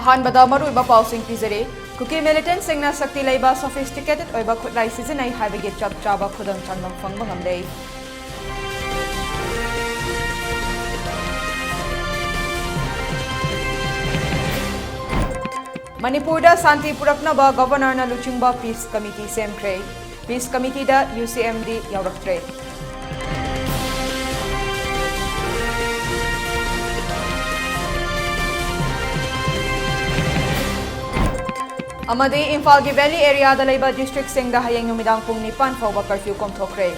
अहानबदा मरुइबा पाउसिंग पिजरे cookie militant सिंगना शक्ति लेबा sophisticated ओइबा खुदलाई सिजनai हाइबगे चप चाबा खुदम चांगम फंगबा ngamdei Manipur da Santi Puraknaba Governor na Luchingba Peace Committee semkre Peace Committee da UCMD yauraktre Amadi Imphal gi Valley area da laiba district sing da hayang numidang pung nipan fawba curfew komthokre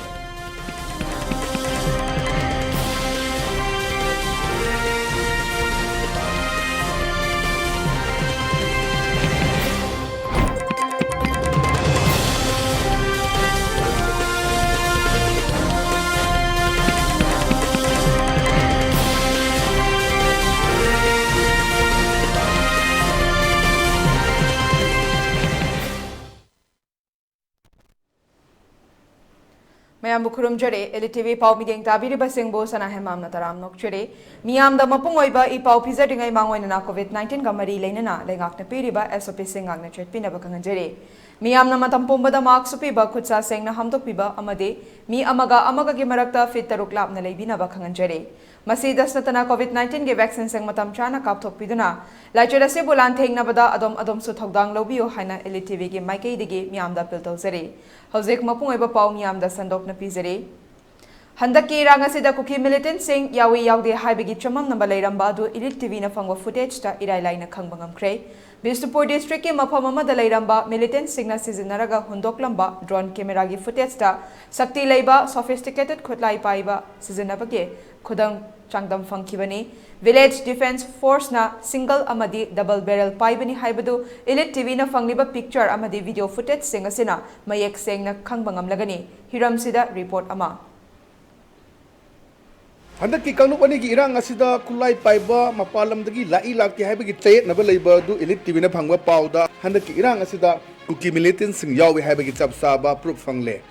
Mayam bukurum jare ELITETV pau mideng tabiri basing bo sana Hemam na taram nok jare miyam da mapung oiba i pau pizza dingai mangoy na COVID-19 ga mari lainana lengak na piriba SOP singak na chet pinaba kangan jare miyam na matampomba da mak supiba khutsa seng na hamtok piba amade mi amaga gi marakta fit taruk lap na leibina ba kangan jare masi dasnatana COVID-19 ge vaccine seng matam chana kapthok piduna laichara se bulan thengna bada adom su thogdang lobiyo haina ELITETV ge maikei digi miyam da pil tawjare hojek mapung oiba pau miyam da sandok na pizare handaki rangasida kuki militant sing yawi yaude haibagi chamam namba leiramba adu ELITETV na fangwa footage ta irailai na khangba ngamkre Bisnupur district ke mafam amada leiramba militant sing na sizinaraga hundoklamba drone camera gi footage ta sakti leiba sophisticated khotlai paiba sizinabage khudang changdam fangkibani village defense force na single amadi double barrel paibani haibadu ELITETV na fangliba picture amadi video footage sing asina mayek seng na khangba ngamlagani hiram sida report ama Handaki kanupani gi irang asida kulai paiba mapalamdagi lai lakti haibagi chayet naba leiba du ELITETV na phangwa pauda handaki irang asida kuki militant sing yawi haibagi chapsaba proof fangle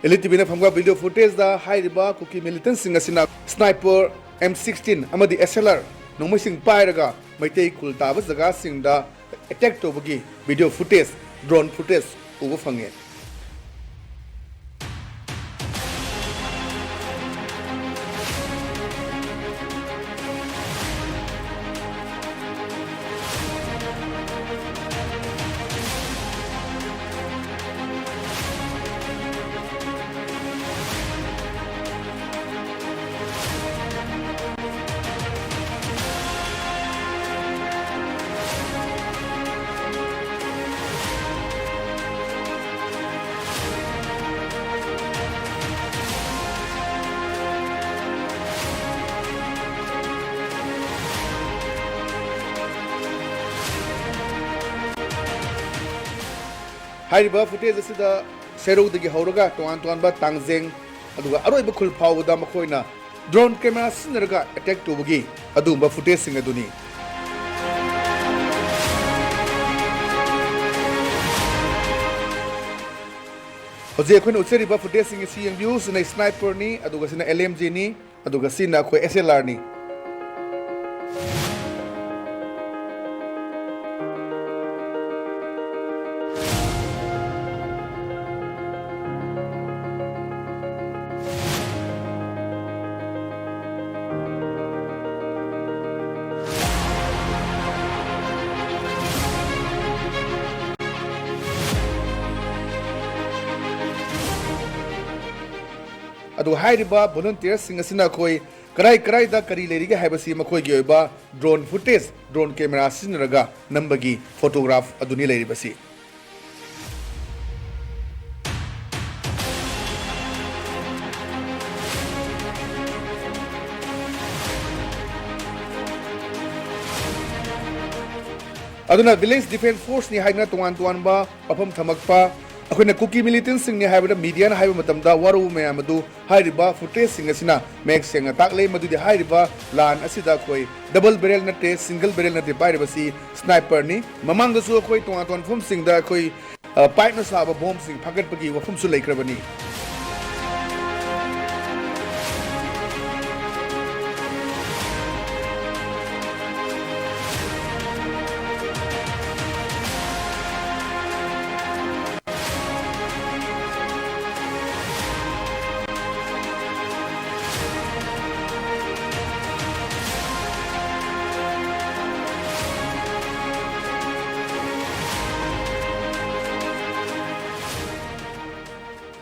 ELITETV na phangwa video footage da hairiba kuki militant sing asina sniper M16 amadi SLR nongmai sing pairaga maitei kultaba jaga sing da attack tobagi video footage drone footage ubu fange Hairiba footage asida serou dagi hauraga toan ba tangjeng aduga aroiba khul phawda makhoina drone camera sinaraga attack tobagi adumba footage sing aduni hoje khoi utseriba footage sing si views na sniper ni aduga sina LMG ni aduga sina khoi SLR ni adu hairiba volunteers sing asina khoi karai da kari leriga haibasi makhoi gi oiba drone footage drone camera sinraga nambagi photograph aduni leribasi aduna village defense force ni haina tuan ba apam thamakpa अखोना Kuki militant सिंगने हाइबदा media ना हाइबा मतमदा वारू मयामदु हाइरिबा footage सिंग असिना make Seng ताकले मदुदि हाइरिबा लान असिदा कोई डबल बैरल नटे सिंगल बैरल नटे पाइरबसी स्नाइपर नि ममांगसु कोई तोन फुम सिंगदा कोई पाइप न साबा बॉम्ब सिंग फगटपगी वफुमसु लेक्रबनी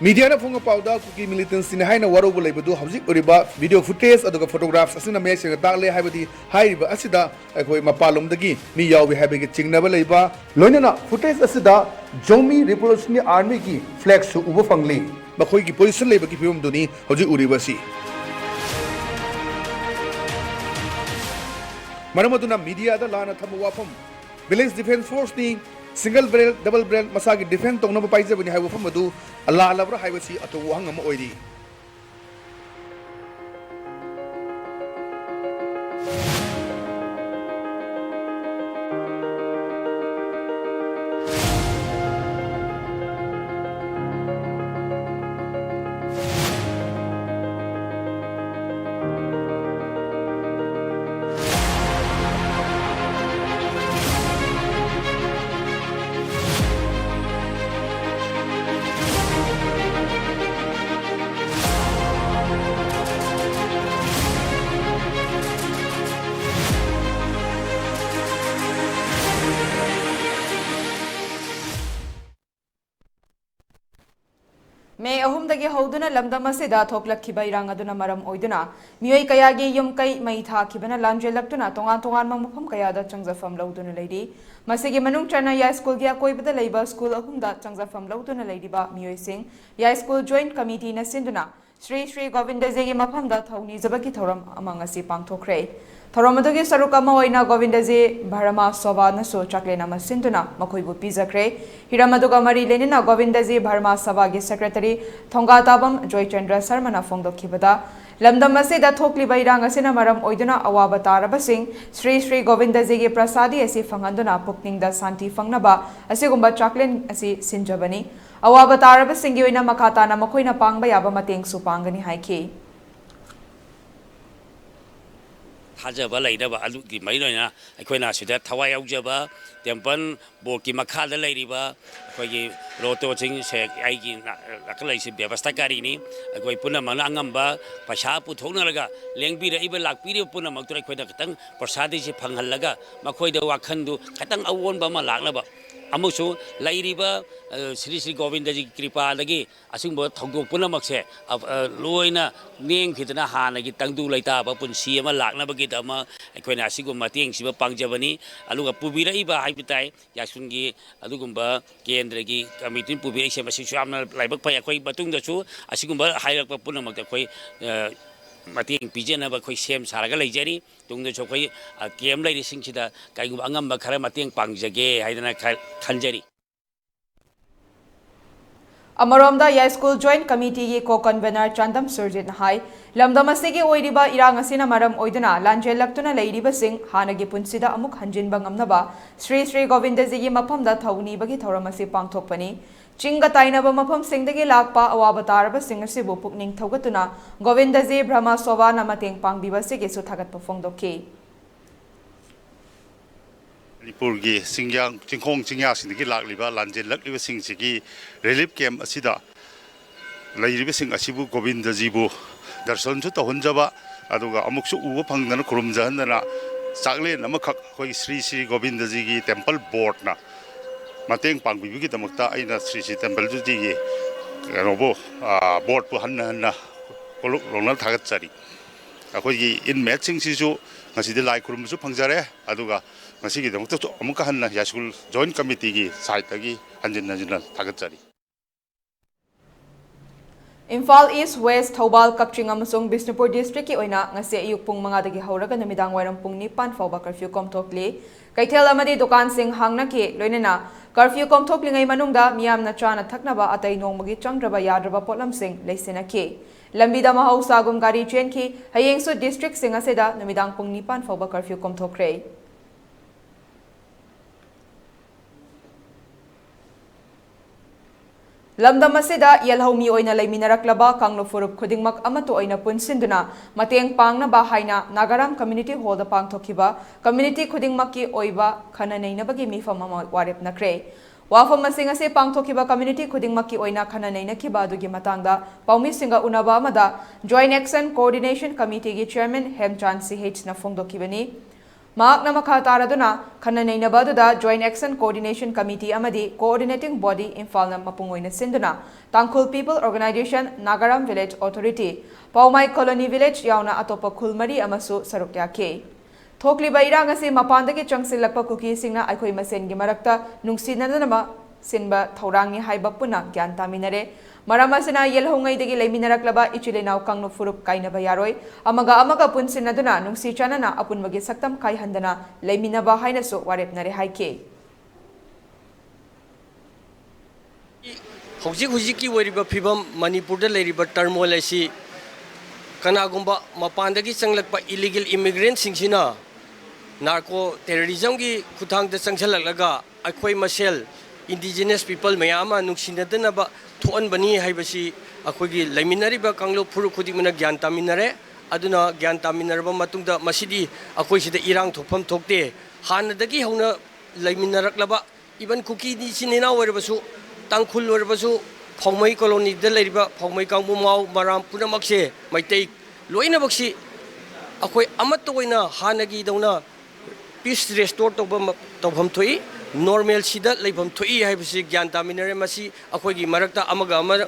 मीडिया ने फोंग पाउदा कुकी मिलिटेंसी ने हाइना वारोबो लेबदु हौजिक ओरिबा वीडियो फुटेज अदुगा फोटोग्राफ्स असिना मेसेंग ताकले हाइबदि हाइरिबा असिदा अखोय मपालोमदगी मी यावबि हाइबगे चिंगनबा लेबा लोइनना फुटेज असिदा जोमी रिवोल्यूशनरी आर्मी की फ्लैग सु उबो फंगली मखोय की पोजीशन लेबगी फिल्म दुनी हौजिक उरिबासी मरमदुना मीडिया दा लाना थम वाफम विलेज डिफेंस फोर्स नि सिंगल ब्रेल डबल ब्रेल मसा की डिफेंस तोंगनब पाइजबनि हाइबो फमदु अल्लाह अलाब्रा हाइबसी अतो वहंग अम ओइरी मे अहुमदगी हौदुना लमदम असिदा थोकलखिबा इरांग अदुना मरम ओइदुना मियोय कयागी युम कई मई थाखिबना लांजेलक्तुना तोंगान तोंगान मफम कयादा चंगजफम लौदुना लेरी मसिगी मनुंग चना या स्कूल गी अकोइबदा लेबा स्कूल अहुमदा चंगजफम लौदुना लेरिबा मियोय सिंह या स्कूल जॉइंट कमिटी ना सिंदुना श्री श्री गोविंदजी मफमदा थौनी जबकी थौरम अमंग असि पांगथोखरे थौरम अदुगी सरुक अमा ओइना गोविंदजी भरमा सोवा नसो चकलेना मसिंदुना मखोइबु पिजखरे हिरम अदुगा मरी लेनिना गोविंदजी भरमा सभागी सेक्रेटरी थोंगाताबम जयचंद्र शर्मना फोंदोखिबदा लमदम असिदा थोकलिबा इरांग असिना मरम ओइदुना अवाबा तारबसिंग श्री श्री गोविंदजी प्रसादी असि फंगंदुना पुकनिंगदा शांति फंगनबा असिगुंबा चकलेन असि सिंजबनी अवाबा तारबसिंगी ओइना मखाताना मखोइना पांगबा याबा मतेंगसु पांगनी हाइखि थाजब लेरब अलुगी मैलोइना अखोइना सिदा थवाय यावजबा टेम्पल बोर्ड मखादा लेरिबा अखोइगी रोटोचिंग से आइगी लकलैसि व्यवस्थाकारिनी अखोइ पुनमना अंगंबा पैसा पुथोनरगा लेंबिरइबा लाकपिरि पुनमक्तुर अखोइना खतंग प्रसादिसि फंगहलगा मखोइदा वाखंदु खतंग अवोनबा मा लाकनबा अमुसु लैरिबा श्री श्री गोविंदजी कृपादगी असिंबो थौदोक पुनमक्से लोइना नेंगखिदना हानगी तंगदु लैताबा पुंसी अमा लाकनबगीदमा अखोइना असिगु मतेंगसिबा पांगजबनी अलुगा पुबिरइबा हाइबिताइ यासुंगी अलुगुंबा केंद्रगी कमिटी पुबिरइसे मसिसु यामना लाइबक फै अखोइ मतुंगदसु असिगुंबा हाइरकपा पुनमक्ता अखोइ मतेंग पिजेनबा अखोइ सेम सारगा लैजरी तुंगदसु अखोइ केम लैरिसिंगसिदा काइगुंबा अंगंबा खरा मतेंग पांगजगे हाइदना खंजरी अमरोमदा या स्कूल जॉइंट कमिटी की को कन्वेनर चंदम सुरजित हाई लमदम असिगी ओइरिबा इरांग असिना मरम ओइदुना लांजेलक्तुना लेरिबसिंग हानगी पुंसिदा अमुक हंजिनबा ngamnaba श्री श्री गोविंदजी की मफमदा थौनीबगी थौरम असि पांगथोकपनी चिंग ताइनबा मफम सिंगदगी लाकपा अवाबा तारबा सिंग असिबु पुकनिंग थौगतुना गोविंदजी ब्रह्मा सोवाना मतेंग पांगबिबसिगी सुथागतपा फोंदोखि मणिपुर की सिंग्यांग चिंखोंग चिंग्या सिंगी लाकलिबा लांजेलक्लिबा सिंगसिगी रिलीफ कैंप असिदा लैरिबा सिंग असिबु गोविंदजीबु दर्शन सु तहनजबा अदुगा अमुकसु उबा फंगदना खुरुमजहनना चाकलेन अमखक अखोइ श्री श्री गोविंदजी की टेम्पल बोर्ड ना मतेंग पांगबिबगी दमक्ता आइना श्री श्री टेम्पल जुजी कनोबो बोर्ड पु हन्ना हन्ना कोलुक लोंना थागतचारी अखोइ इनमेट सिंगसिसु ngasi lai kurum su phangjare aduga ngasi gi dongta amuka hanna ya school joint committee gi side tagi hanjin hanjin thagatjari Imphal East West Thobal Kakching amasung Bisnupur district ki oina ngasi ayuk pung 5 dagi hauraga namidang wairam pung 9 fauba curfew komthokli kaithel amadi dukan sing hangna ki loinena curfew komthoklingai manungda miyamna chana thaknaba atai nongmagi changdraba yadraba potlam sing leisena ki lambida mahausagum gari chen ki hayengsu district sing aseda namidang pung 9 fauba curfew komthokre Lamdam asida yelhomi oina leiminaraklaba kanglo furup khudingmak amato oina punsinduna mateng pangna ba haina Nagaram Community Hall da pangthokiba community khudingmakki oiba khana neinabagi mifam ama warep nakre wafam masing ase pangthokiba community khudingmakki oina khana neinakiba adugi matangda paumi singa unaba amada Joint Action Coordination Committee gi chairman Hemam CH na phongdokibani Mahakna makha taraduna khana neinaba aduda Joint Action Coordination Committee amadi Coordinating Body Imphal na mapungoina sinduna Tangkhul People Organization Nagaram Village Authority Paumai Colony Village yauna atopa khulmari amasu saruk yake Thokliba irang asi mapandagi changsilakpa kuki singna aikoi masengi marakta nungsinadana sinba thaurangi haiba puna gyan taminare Maramasina yelhongaidagi leminaraklaba ichilenaw kangno furup kainaba yaroi amaga punsinaduna nungsi chanana apunmagi saktam kai handana leminaba hainasu warepnare haike Hujik ki wariba phibam Manipur da leriba turmoil asi kanagumba mapandagi changlakpa illegal immigrants singsina narco terrorism gi khuthang da changchalaga akhoi masel indigenous people mayama nungsinadana ba Tuan bani hai basi aku gi leminari ba kanglo puru khudi mana gyan taminare aduna gyan taminare ba matung da masidi aku sida irang thopam thokte han dagi hauna leminarak laba even kuki ni sinena wer basu tangkhul wer basu phongmai colony da leriba phongmai kangbu mau maram puna makse maitai loina baksi aku amat to oina hanagi dauna peace restore to pham thoi normal sida leibam thoi haibasi gyan taminare masi akhoi marakta amaga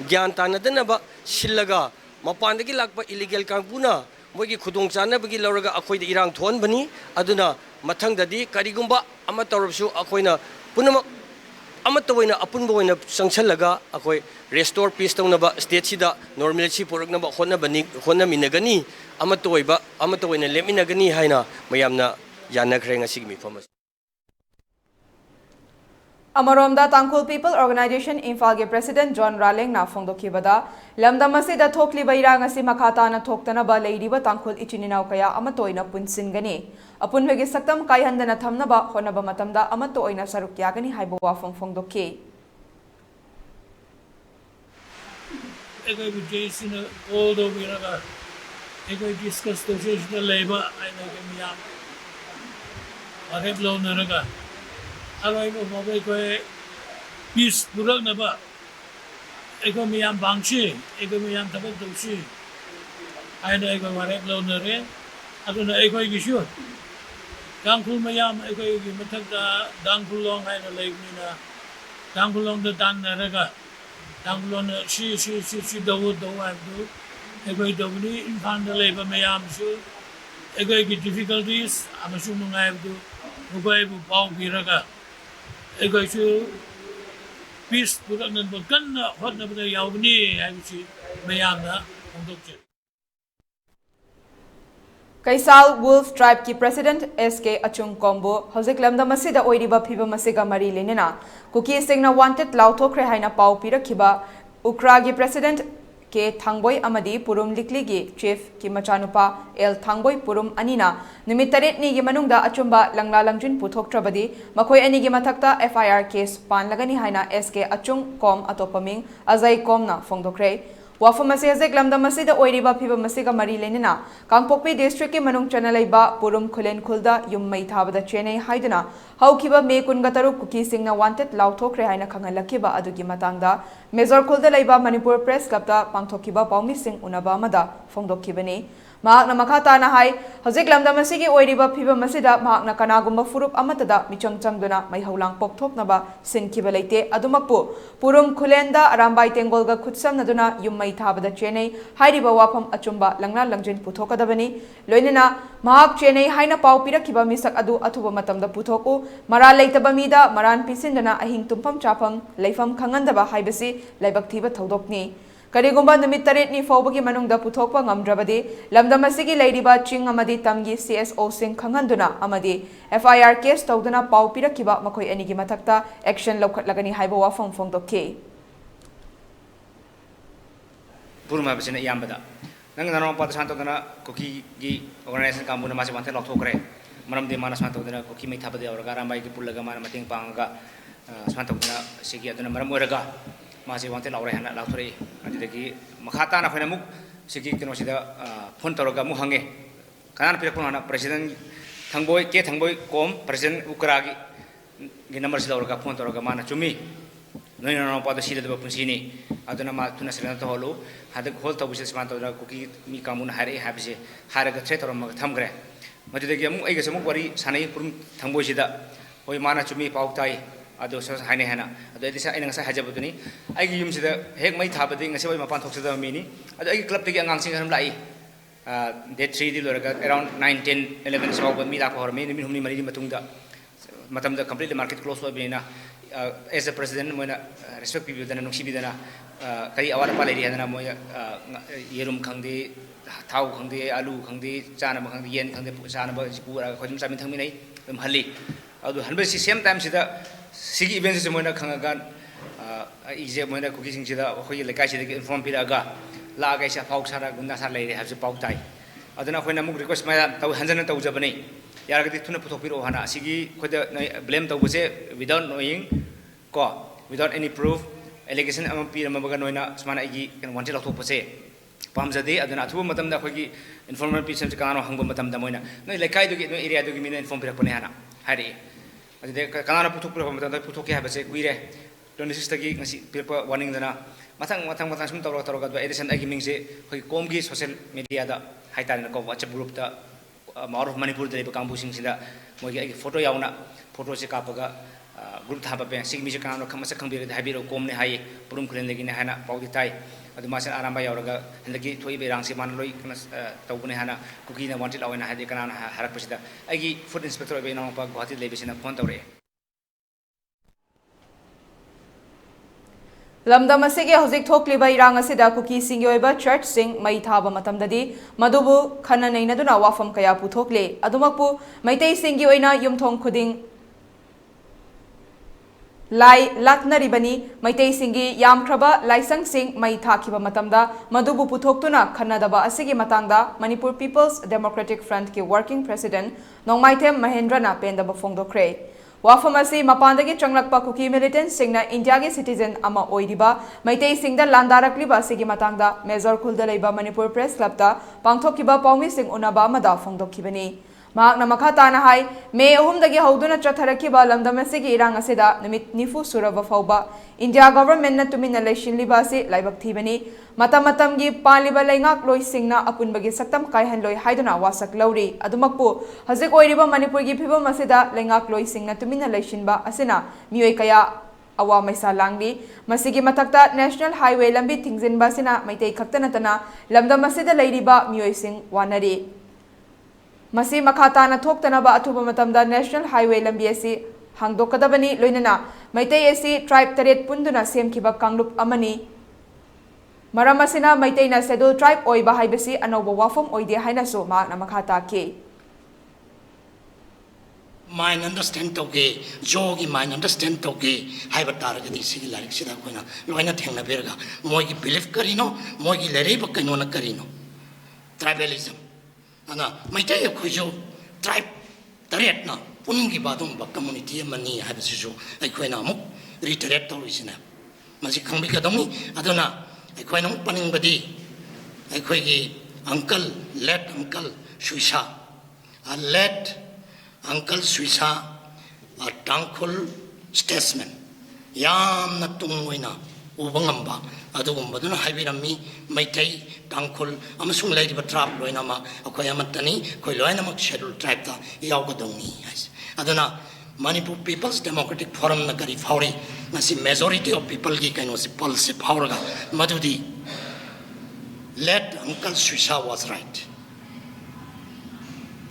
gyan tanadana ba sillaga mapandagi lakpa illegal kangpuna moigi khudong chana bagi lauraga akhoi irang thon bani aduna mathang dadi karigumba ama torobsu akhoina punama ama toina apunbo oina sangchallaga akhoi restore peace tonaba state sida normalcy poraknaba khonna bani khonna minagani ama toina leminagani haina mayamna yanakre ngasi mi famas Amaromda Tangkhul People Organization Imphal President John Raleng na phongdokibada lamdamasida thokli bairang asi makhata na thoktana ba leidiba Tangkhul ichininaw kaya amatoina punsingani apunwegi saktam kaihandana thamnaba honaba matamda amatoina sarukyagani haibo wafong phongdokki Egoi bujayisina all the viraga egoi discuss to the labor I know miya agad lo naraga Alai mo mabai ko peace burak na ba eko miyam bangshi eko miyam tabak dulshi ay na eko marek lo na rin ato na eko igisyo dangkul miyam eko igi matag da dangkulong ay na laig nina dangkulong da dan na raga dangkulong na si dawud ay do eko daw ni infan da labor miyam so eko igi difficulties amasu mga ay do mugay bu pao giraga Ego itu peace bukan dan bukan hot na pada yaw ni ay si mayam na untuk je. Kaisal Wolf Tribe ki President SK Achung Kombo hojik lamda masida oiriba phiba masiga mari lenena kuki singna wanted lauthokre haina pau pirakhiba Ukra gi President ke Thangboy amadi Purum Likli gi Chief ki machanupa El Thangboy Purum anina numit 8 ni gi manungda achumba langla langjin puthok trabadi makhoi ani gi mathakta FIR case pan lagani haina SK Achung Kom atopaming Azai Kom na phongdokre Wafam asi hajik lamda masida oiriba phiba masiga mari lenena Kangpokpi district ki manung chana leiba Purum Khulen Khulda yum mai thabada chenai haiduna haukiba me kunga taruk kuki singna wanted lauthokre haina khangalakiba adugi matangda Major Khulda leiba Manipur Press Club ta pangthokiba paumi sing unaba amada phongdokkibani Mahakna makhata na hai hojik lamda masigi oiriba phiba masida mahakna kanagumba furup amatada michang changduna mai haulang pokthoknaba sinkiba leite adumakpu Purum Khulenda Arambai Tengolga khutsamnaduna yum mai thabada chenai hairiba wafam achumba langna langjin puthokadabani loinena mahak chenai haina pau pirakhiba misak adu athuba matamda puthoku mara leitaba mida maran pisindana ahing tumpam chapam leifam khangandaba haibasi laibak thiba thodokni Karigumba numit 8 ni fawbagi manungda puthokpa ngamdrabadi lamdam asigi leiriba ching amadi tamgi CSO sing khanganduna amadi FIR case tawduna pau pirakhiba makhoi anigi mathakta action lokhatlagani haiba wafam phongdokki Purma basina yambada nang nanong pada santodana koki gi organization kampuna masih wanted lokthokre maram de mana santodana koki mai thabade auraga rambai gi pullaga mana mating panga santodana sigi aduna maram oraga masih wanted laure hana lauthore adidagi makhata na phena muk sigi kino sida phone toroga mu hange kanan pira phone na president thangboy kom president ukragi gi number sida oraga phone toroga mana chumi noi na pada sida de punsini aduna ma tuna sira to holo hadak hol to buses man to koki mi kamun hare habse haraga thre torom tham gre मदुदगी अमु ऐगा समु worry सानै पुरुम थंगबोसिदा होय माना चुमी पाउ ताई अदो स हाइने हाना अदो एदिसा ऐना ngasa hajabuduni aigi yumsida hek mai thabadi ngasi hoy mapan thoksida mini अदो aigi club tagi angang sing hanam lai date 3 di loraga around 9 10 11 saw mi la ko hormi mi humni mari di matungda matamda completely market close wa bina as a president moina respect people dana nungsi bidana kari awara pa lei hana moya yerum khangdi thau khangdi alu khangdi chana ma khangdi yen khangdi chana ba pura khojum samin thangmi nei dum halli adu hanbe si same time sida sigi event se moina khangagan ije moina cookie sing sida khoi lekai sida inform piraga la ga isa phau sara gunda sa lei ha se pau tai aduna khoina muk request ma tau hanjana tau jabani yaragati thuna puthok piro hana sigi khoida blame tau bose without knowing ko without any proof allegation am pira ma baga noina smana igi kan wanti lathok pose pamjade aduna thu matam da khogi informal pisam se kanano hangba matam da moina noi lekai dogi noi area dogi mina inform pira pone hana hari ade kanano puthok pira matam da puthok ke ha base kuire 26 tagi ngasi pira warning dana matang sum tawra ga edison agi mingse khoi komgi social media da haitar na ko WhatsApp group da Manipur Manipur dari kampu sing sida mogi agi photo yauna photo se kapaga group thaba pe sing mi se kanano khamasa khangbire da habiro komne hai purum khren legi ne hana paudi tai adu masan aramba yauraga hendagi thoi be rang se man loi kana tawbune hana kuki na wanted awena hadi kana harak pasida agi food inspector be na pa guwahati lebisina phone tawre lamdam asige hojik thokliba irang asida kuki singyoiba church sing mai thaba matamdadi madubu khana neinaduna wafam kaya puthokle adumakpu maitei singi oina yumthong khuding lai laknaribani maitei singi yamkhraba laisang sing mai thakiba matamda madubu puthoktuna khanadaba asige matangda Manipur People's Democratic Front ki working president Nongmaithem Mahendrana pendaba phongdokre wafam asi mapandagi changlakpa kuki militant singna India gi citizen ama oiriba maitei singda landarakliba asige matangda Major Khulda leiba Manipur Press Club da pangthokiba paumi sing unaba amada phongdokhibani mahakna makha tana hai me ahumdagi hauduna chatharakiba lamdam asige irang asida nimit nifu suraba fauba India government na tumina leishinliba ase laibak thibani matam gi paliba leingak loi singna apunbagi saktam kaihan loi haiduna wasak lauri adumakpu hajik oiriba Manipur gi phibam asida leingak loi singna tumina leishinba asina mioi kaya awa maisa langli masigi matakta national highway lambi thingzinba sina maitei khaktanatana lamdam asida leiriba mioi sing wanari masi makhatana thoktanaba athuba matamda national highway lambi asi hangdokadabani loinana maitei asi tribe taret punduna semkiba kanglup amani maramasina maitei na schedule tribe oiba haibasi anoba wafam oide hainaso mahakna makhata ke mind understand toge jogi mind understand toge haiba taragadi sigi larik sida koina loina thengna berga mogi belief karino mogi lerei bakino na karino tribalism ana maitai khojo tribe taret na pungi badung ba community mani haiba sisu ai koina muk reiterate torisina masi khangbi ka dongi aduna ai koina paning badi ai khoigi uncle let uncle suisa a let Uncle Suisa a thankful statesman yam na tungoina ubangamba adugumbaduna haibirami maitai thankful amasung leiba trap loina ma akoy amatani koi loina mak schedule tribe ta yawgadongi aduna Manipur People's Democratic Forum na kari fauri nasi majority of people gi kaino si policy fauraga madudi let Uncle Suisa was right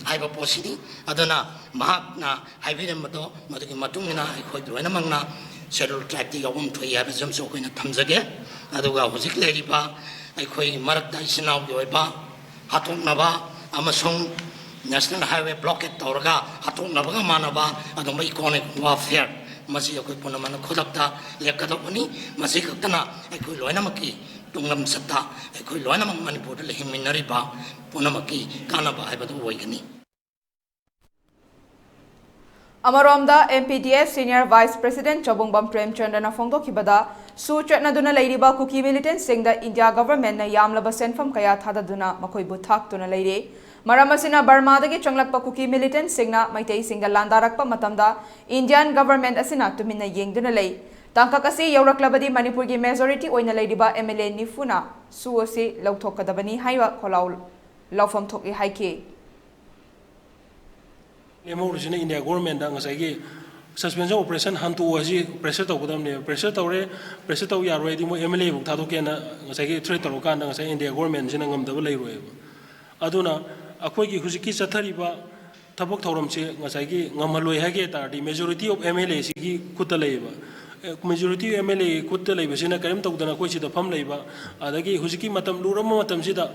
haiba posini aduna mahakna haibirem mato madugi matungina khoi loina mangna schedule tribe ti yawum thoi ya bezam so koina thamjage aduga hojik leriba ai khoi marak dai sinau yoiba hatung naba amasung national highway blockade tawraga hatung nabaga manaba adumba economic warfare masi yakoi punamana khodakta lekadapani masi kaktana ai khoi loina maki tunglam satta ai khoi loina mang Manipur le himinari ba punamaki kanaba haibadu oigani Amaromda MPDF Senior Vice President Chobongbam Premchandana Phongdokibada su chatnaduna leiriba kuki militant singda India government na yamlaba senfam kaya thadaduna makoibu thaktuna leire maramasina Burma dagi changlakpa kuki militant singna maitei singa landarakpa matamda Indian government asina tumina yengduna lei tangkakasi yauraklabadi Manipur gi majority oina leiriba MLA nifuna su osi lauthokadabani haiwa kholaul laufam thoki haike लेमोरिजिन India government ngसाइगी suspension operation हंतु हजी pressure तौगदमने pressure तौरे pressure तौ यारोयदि मो MLA बु थादोकेना ngसाइगी थ्रेट तौर कान ngसाइ इंडिया गवर्नमेंट जिना ngamदब लेरोयबा अदुना अखोइगी हुजिकी चथरिबा थबक थौरमसे ngसाइगी ngamhaloi hage tardi majority of MLA sigi खुद लेबा majority MLA खुद लेबसिना करिम तौदना कोइ सिदा फम लेबा अदगी हुजिकी मतम लुरम मतम सिदा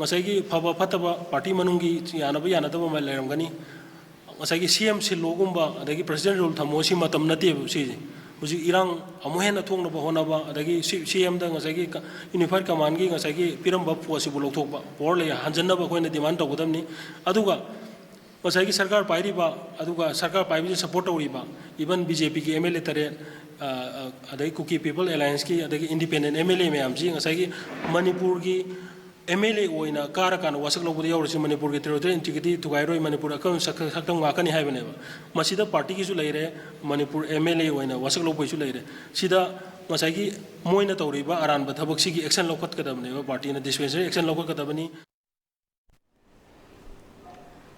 ngसाइगी फबा फतबा पार्टी मनुंगी यानबा यानदबा मा लेरमगनी ngसाइगी CM सिलोगुम्बा अदगी प्रेसिडेंट रूल थमोसी मतम नतेब सिजे हुजि इरांग अमुहेन थोंगनबा होनबा अदगी CM दा ngसाइगी यूनिफाइड कमांड गी ngसाइगी पिरमबा फोसिबु लोथोकबा पोर ले हंजनबा कोइना डिमांड तौगदमनी अदुगा ngसाइगी सरकार पाइरिबा अदुगा सरकार पाइबि सपोर्ट तौरिबा इवन BJP की MLA तरे अदगी कुकी पीपल अलायंस की अदगी इंडिपेंडेंट MLA मैम जी ngसाइगी मणिपुर की MLA ओइना कारकान वासक लोबदि यावरसि मणिपुर की टेरिटोरियल इंटीग्रिटी थुगाइरोय मणिपुर अकम सकम वाकनि हाइबनेबा मसिदा पार्टी की जु लेरे मणिपुर MLA ओइना वासक लोबैसु लेरे सिदा ngसाइगी मोइना तौरिबा अरानबा थबकसिगी एक्शन लौखतकदबनेबा पार्टीना डिस्पेंसरी एक्शन लौखतकदबनी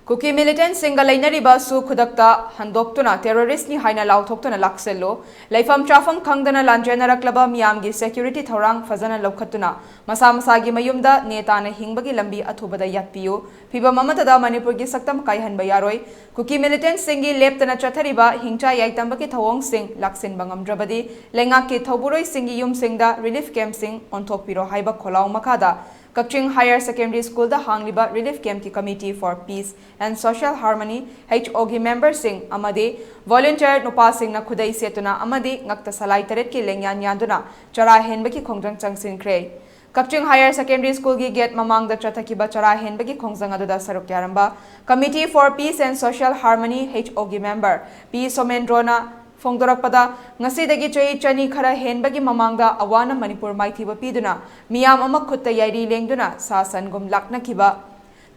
कुकी मिलिटेंट सिंगा लेनरिबा सु खुदक्ता हंदोक्तुना टेररिस्ट नि हाइना लाउथोक्तुना लाक्सेलो लेफम चाफम खंगदना लांजेनरक्लबा मियामगी सिक्युरिटी थौरांग फजना लौखतुना मसा मसागी मयुमदा नेताना हिंगबगी लंबी अथुबदा यातपियु फिबम अमतदा मणिपुर की सक्तम कायहनबा यारोय कुकी मिलिटेंट सिंगी लेप्तना चथरिबा हिंचा याइतंबकी थवोंग सिंग लाक्सिन बंगमद्रबदी लेंगा की थौबुरोय सिंगी युम सिंगदा रिलीफ कैंप सिंग ऑनथोकपिरो हाइबा खोलाव मखादा कक्चिंग हायर सेकेंडरी स्कूल दा हांगलिबा रिलीफ कैंप की committee for peace and social harmony HO की मेंबर सिंग अमदे वॉलंटियर नुपा सिंग न खुदई सेतुना अमदे ngakta salai taret की लेंया न्यादुना चरा हेनबकी खोंजंग चंगसिनख्रे कक्चिंग हायर सेकेंडरी स्कूल की गेट ममांग दा चथकिबा चरा हेनबकी खोंजंग अदुदा सरुक यारंबा committee for peace and social harmony HO की मेंबर P सोमेंद्रोना फोंदोरपदा ngasi चई चनी खरा हेनबगी ममांगदा अवाना मणिपुर माइथिबा पीदुना मियाम अमा खुत्ता यारी लेंगदुना सासनगुम लाकनखिबा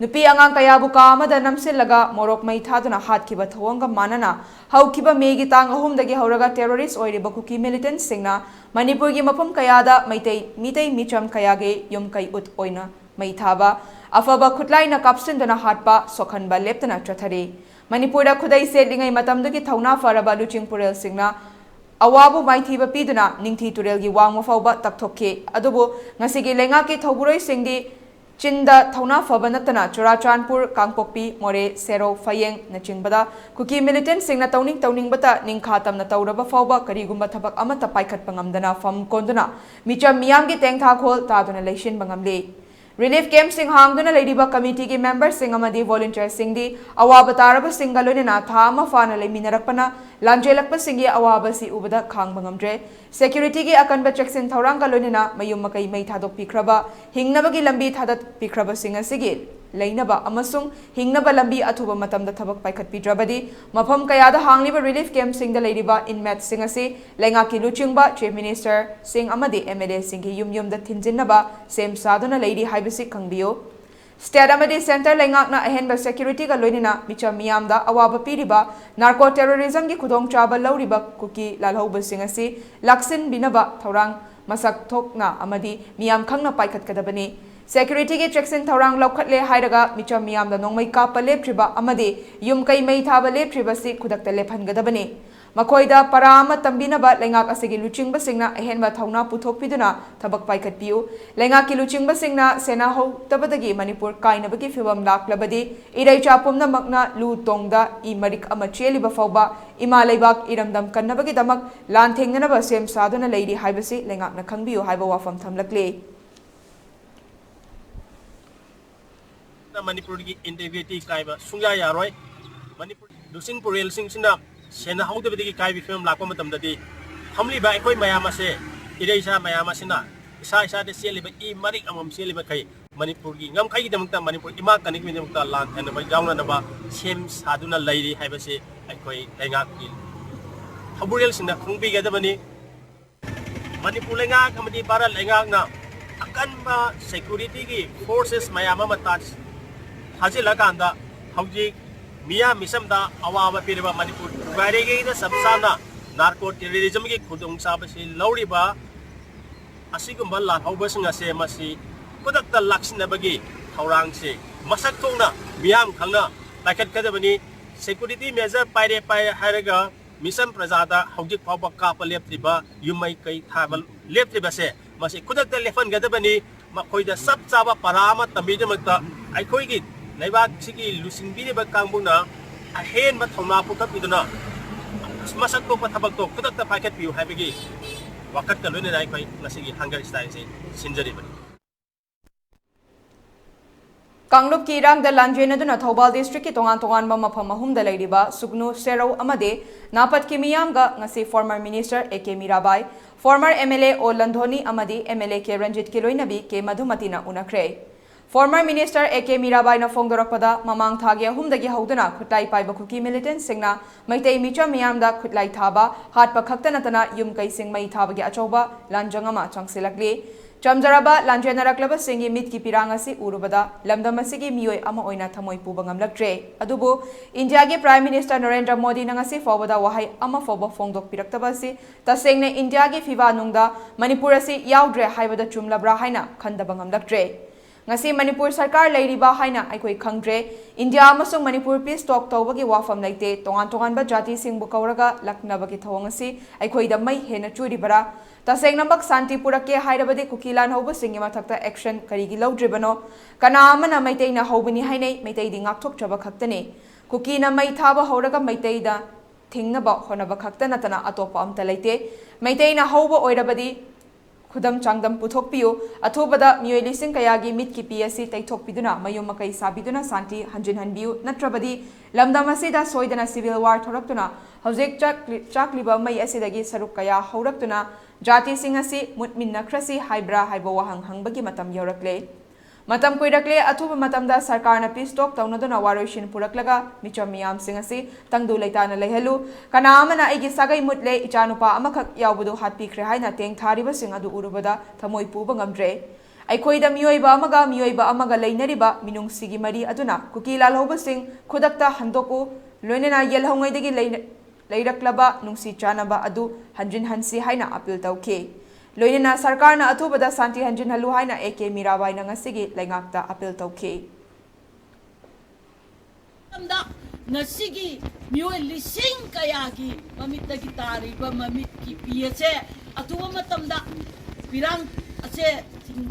नुपी अंगांग कयाबु का अमदा नमसिलगा मोरोक मै थादुना हातखिबा थवंगा मानना हौखिबा मेगी तांग अहुमदगी हौरगा टेररिस्ट ओइरिबा कुकी मिलिटेंट सिंगना मणिपुर की मफम कयादा मितै मिचम कयागे युम कै उत ओइना मै थाबा अफबा खुटलाइना कापसिनदुना हातपा सोखनबा लेप्तना चथरे मणिपुर खुदई सेलिंगई मतमदुगी थौना फरबा लुचिंग पुरेल सिंगना अवाबु माइथिबा पीदुना निंगथि तुरेल की वांगमा फावबा तकथोखे अदुबु ngasiगी लेंगा की थौबुरोय सिंगदी चिंदा थौना फबा नतना चुराचानपुर कांगपोकपी मोरे सेरो फयेंग नचिंगबदा कुकी मिलिटेंट सिंगना तौनिंगबता निंखा तमना तौरबा फावबा करिगुम्बा थबक अमता पाइखतपा ngamdana फम कोंदुना मिचम मियामगी तेंगथा खोल तादुना लेशिनबा ngamle रिलीफ कैंप सिंह हांगदुना लेरिबा कमिटी की मेंबर सिंह अमदी वॉलंटियर सिंगदी अवाब तारबा सिंगा लोनेना था अमा फाना लेमिनरकपना लांजेलकपा सिंगी अवाबसी उबदा खांगबा ngamdre सिक्युरिटी की अकनबा चेक्सिन थौरांगा लोनेना मयुम मकई मै थादोक पिख्रबा हिंगनबगी लंबी थादत पिख्रबा सिंगा सिगी लेनबा अमसुंग हिंगनबा लंबी अथुबा मतमदा थबक पाइखतपिद्रबदी मफम कयादा हांगलिबा रिलीफ कैंप सिंगदा लेरिबा इनमेट सिंग असि लेंगा की लुचिंगबा चीफ मिनिस्टर सिंह अमदी MLA सिंगी युम थिंजिनबा सेम सादुना लेरी हाइबसि खंगबियो स्टेट अमदी सेंटर लेंगाकना अहेनबा सिक्युरिटी का लोनिना मिचम मियामदा अवाबा पीरिबा नार्को टेररिज्म की खुदोंग चाबा लौरिबा कुकी लालहौबा सिंग असि लाक्सिन बिनबा थौरांग मसक थोकना अमदी मियाम खंगना पाइखतकदबनी सिक्युरिटी की चेक्सिन थौरांग लौखतले हाइरगा मिचम मियामदा नोंमै कापा लेप्ट्रिबा अमदी युम कै मै थाबा लेप्ट्रिबसि खुदक्ता लेफनगदबनी मखोइदा परामा तंबिनबा लेंगाक असigi लुचिंगबा सिंगना अहेनबा थौना पुथोकपिदुना थबक पाइखतपियु लेंगा की लुचिंगबा सिंगना सेना हौ तबदगी मणिपुर काइनबगी फिवम लाक्लबदी इरैचा पुमनमकना लु तोंगदा इ मरिक अमा चेलिबा फौबा इमा लेबाक इरमदम कन्नबगी दमक लान थेंगनबा सेम सादुना लेरी हाइबसि लेंगाकना खंगबियु हाइबा वाफम थमलकले मणिपुर की इंटीग्रिटी कायबा सुंया यारोय मणिपुर लुसिंग पुरेल सिंगसिना सेना हौदबदगी कायबि फिल्म लाको मतमददी हमलिबा अखोय मयामसे इरेसा मयामसिना इसा इसा दे सेलिबा इ मरिक अमम सेलिबा खै मणिपुर की ngam khai दमकता मणिपुर इमा कनिक दमकता लान थनबा जावनबा सेम सादुना लैरी हाइबसे अखोय लेंगा की हबुरेल सिना खुंबि गदबनी मणिपुर लेंगा कमदी भारत लेंगा ना अकनबा सिक्युरिटी की फोर्सेस मयामा मता हाजिलकांदा हौजिक मिया मिसमदा अवाबा पिरबा मणिपुर गारेगेदा सबसाना नार्को टेररिज्म की खुदोंग चाबसि लौरिबा असिगुम्बा लाहौबसिंग असे मसि खुदक्ता लाक्सिनबगी थौरांग से मसक थोंना मियाम खंगना पाइखतकदबनी security measure paire haraga mission prajada hojik phawba kapa leptriba yumai kai thabal leptriba se masi kudak da lefan gadabani makhoi da sab chaba parama tamide makta aikoi gi naibak sigi lusingbi ba kangbuna a hen ba thona putak biduna masak ko pathabak to kudak da packet view habigi wakat ka lone nai kai masigi hunger style se sinjari bani Kangluk ki rang da lanjena duna Thobal district ki tongan mafam mahum da leiriba Sugnu Serau amade napat ki miyam ga ngasi former minister AK Mirabai former MLA O Landhoni amadi MLA K Ranjit Kiloinabi K Madhumatina unakre former minister AK Mirabai na fongdorakpada mamang thagi ahumdagi hauduna khutlai paiba khuki militant singna maitei micha miyam da khutlai thaba hatpa khaktana tana yum kai sing mai thabagi achoba lanjangama changsilakli Chamjaraba Lanjanaklaba Singi Mit ki Pirangasi Urubada, Lamdamasi Mio Ama Oina Tamoi Pubangam Laktre. Adubu, India Prime Minister Narendra Modi Nangasi Forwada Wahai Ama Foba Fongdok Piraktabasi, Taseng India Fiva Nungda, Manipurasi Yaudre Haibada Chumla Brahina, Kandabangam Laktre. Ngasi Manipur Sarkar Lairiba Haina, Aikoi Kangdre, India Amasung Manipur Peace Talk Tawagi Wafam Laite, Tongan Ba Jati Sing Bukauraga, Laknabaki Tawangasi, Aikoi the Mai Hena Churibara. Taseng nambak santi purake hairabadi kukilan hoba singi mathakta action karigi lawdribano kana amana maitei na hobini hainei maitei di ngakthok chaba khaktane kuki na mai thaba horaga maitei da thingna ba honaba khakta natana atopa amta leite maitei na hoba oirabadi khudam changdam puthokpiu athubada miyoi lising kayagi mit ki PSC taithokpiduna mayum makai sabiduna santi hanjin hanbiu natrabadi lamdam asida soidana civil war thoraktuna hojek chakliba mai asidagi saruk kaya horaktuna Jati Singasi Mutminna Krasi Hybra Hybo Wahang Hangbagi Matam Yorakle. Matam Kuirakle Atuba Matamda Sarkarna Peace Talk Taunaduna Waroshin Puraklaga, Micham Miam Singasi, Tangdu Laitana Lehelu, Kanamana Igi Sagai Mutle, Ichanupa Amakak Yabudu Hatpi Krehaina Teng Tariba Singadu Urubada, Tamoi Pubangamdre. Aikoida Mioiba Amaga Lainariba, Minung Sigi Mari Aduna, Kukila Loba Sing, Kudakta Handoku, Lunena Yelhongai Lairaklaba nungsi chanaba adu hanjin hansi haina appeal tauke loinena sarkarna athubada santi hanjin halu haina AK Mirabai na ngasigi laingakta appeal tauke amda ngasigi mioi lising kayagi mamitagi tariba mamit ki piese atuwa matamda pirang ase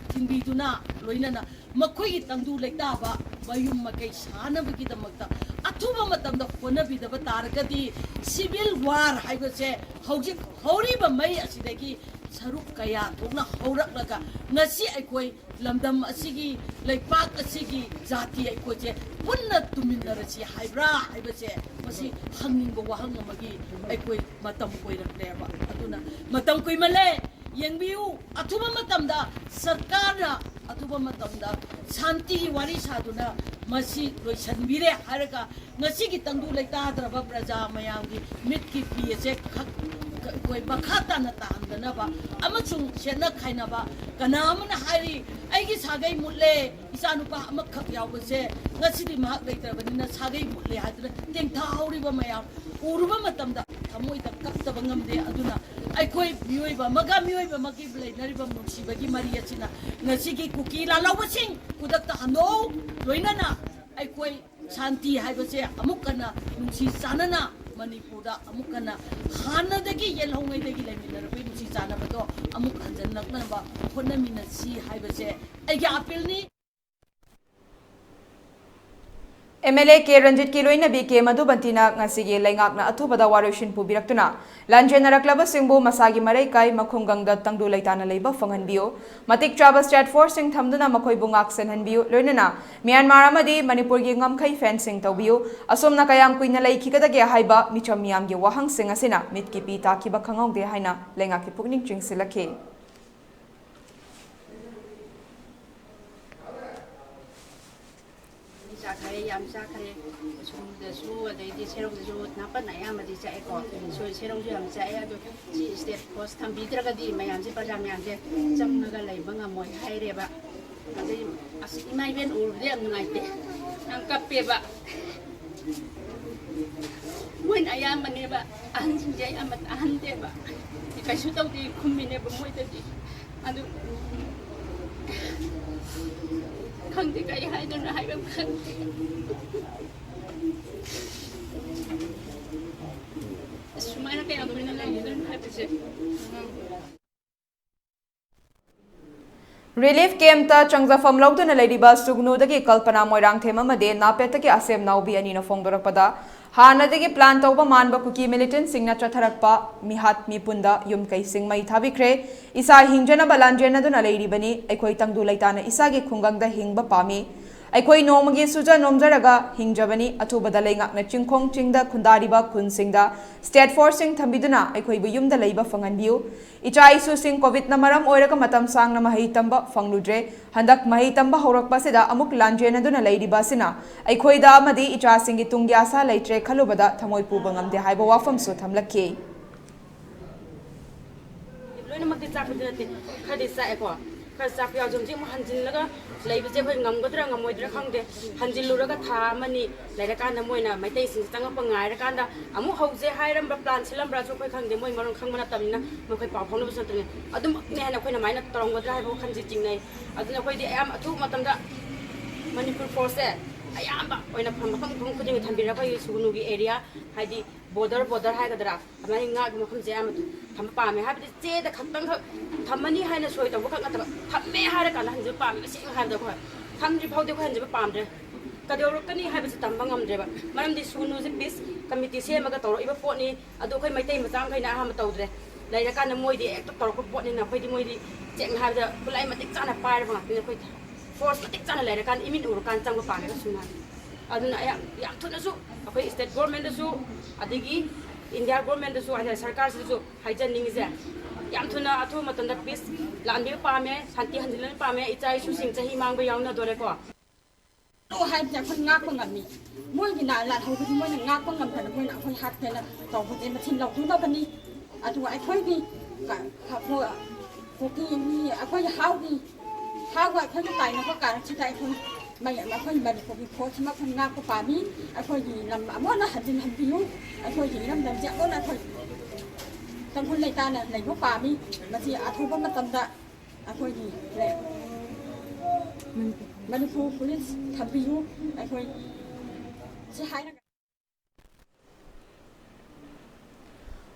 tinbiduna loinena makhoi tangdu leitaba bayum makai sanabagi damakta athuba matamda honabidaba taragadi civil war haibase hojik horiba mai asidagi saruk kaya thokna horaklaga ngasi aikoi lamdam asigi laipak asigi jati aikoi je punna tuminarasi haibra haibase masi hangingba wahang amagi aikoi matam koirakleba aduna matam koimale yengbiu athuba matamda sarkarna athuba matamda santi wari saduna masi loisanbire haraga ngasi ki tangdu leitadraba praja mayamgi mitki piese koi bakhata na tamdana ba amachung sena khainaba kanamana hari aigi sagai mutle isanupa amakhak yawbase ngasi di mahak leitrabani sagai mutle hadra tengtha hauriba mayam uruba matamda thamoi ta kaptaba ngamde aduna aikoi mioiba maga mioiba magi blai nariba munsibagi maria china ngasi ki kukila lawasing kudakta hano loinana aikoi shanti haibase amukana nungsi sanana Manipura amukana hana dagi yelhongai dagi lemina rabi nusi chana bato amuk hanjan nakna ba khonna mina si haibase ai ga appeal ni MLA K Ranjit Kiloina B K Madhubantina ngasigi laingakna athubada waroshin pubiraktuna lanjenaраklaba singbu masagi marai kai makhumgangda tangdu laitana leiba fanganbiu matik chaba state force sing thamduna makhoi bungak senhanbiu loinana Myanmar amadi Manipur gi ngamkhai fencing tawbiu asomna kayam kuina laikhikadage haiba micham miyam gi wahang sing asina mitki pi takiba khangongde haina lengaki pukning chingsilakhe Kare yam sa kare sum de su de di serong de su na pa na ya ma di sa ko so serong ju yam sa ya do si state post tham bi tra ga di ma yam si pa jam yam je cham na ga lai ba nga moi hai re ba de as mai ben ur de am ngai te ang kap pe ba when ayam ma ne ba an sin je am ta han de ba ka su tau di khum mi ne ba moi de di adu khang de kai hai do na hai ba khang Relief camp ta changjafam lauduna leiriba sugnudagi kalpana moirang thema made napetaki asem naubi anina fongdorakpada hanadagi plan tauba manba kuki militant singna chatharakpa mihat mipunda yum kai singmai thabikre isa hingjana balanjena duna leiribani aikoi tangdu laitana isagi khungangda hingba pami aikoi nomagi suja nomjaraga hingjabani atubada leingakna chingkhong chingda khundariba khunsingda state force sing thambiduna aikoi bu yumda leiba fanganbiu icha isu sing covid na maram oiraga matam sangna mahai tamba fangludre handak mahai tamba horakpa sida amuk lanjena duna leiriba sina aikoi da amadi icha singi tungya sa leitre khalubada thamoi puba ngamde haiba wafam su thamlakki loina makti chapidate khadi sa eko khasa pya jomji mo hanjin laga leibe je khoi ngamgadra ngamoidra khangde hanjin luraga tha mani leira kan moina maitai sing changa pangai ra kan da amu hauze hairam ba plan silam bra khoi khangde moi marong khangmana tamina mo khoi pa phawna bsa tane adum ne na khoi na maina toronggadra haibo khanji jingnai aduna khoi di am athu matamda manipur force ayamba oina pham kham khum khuding thambira khoi sugunugi area haidi border haigadra amai nga gum khum je am tham pa me habdi che da khaktang thamani haina soi ta bukak ataba thamme hara kan hanju pa me sing ha da khoi thamji phau de khoi hanju pa amde kadoro kani haiba se tamba ngam dreba maram di sunu je peace committee se maga toro iba pot ni adu khoi maitai machang khaina ha ma tawdre laira kan moi di ek toro ko pot ni na khoi di moi di cheng ha da kulai matik chana pa ra ba ni khoi force matik chana laira kan imin ur kan chang pa me suna aduna ya thuna su khoi state government su adigi India government su ada sarkar su haijan ning je yam thuna athu matanda peace lanbi pa me santi hanjilan pa me ichai su sing chahi mangba yauna dore ko to hai ja khon nga ko ngami moi gi na la ho gi moi nga ko ngam kan moi na khon hat te na to ho je ma thin lok thung da bani atu ai khoi gi ka pho ko ki ni a khoi hau gi hau ga khoi tai na ko ka chi tai khon mai ma khoi ba ko bi pho chi ma khon nga ko pa mi a khoi gi lam mo na hanjin han bi yu a khoi gi lam dam ja ko na khoi tan khon lai ta na lai ko pa mi ma chi a thu ba ma tam da a khoi gi le Manipur police thabiyu aikoi si haina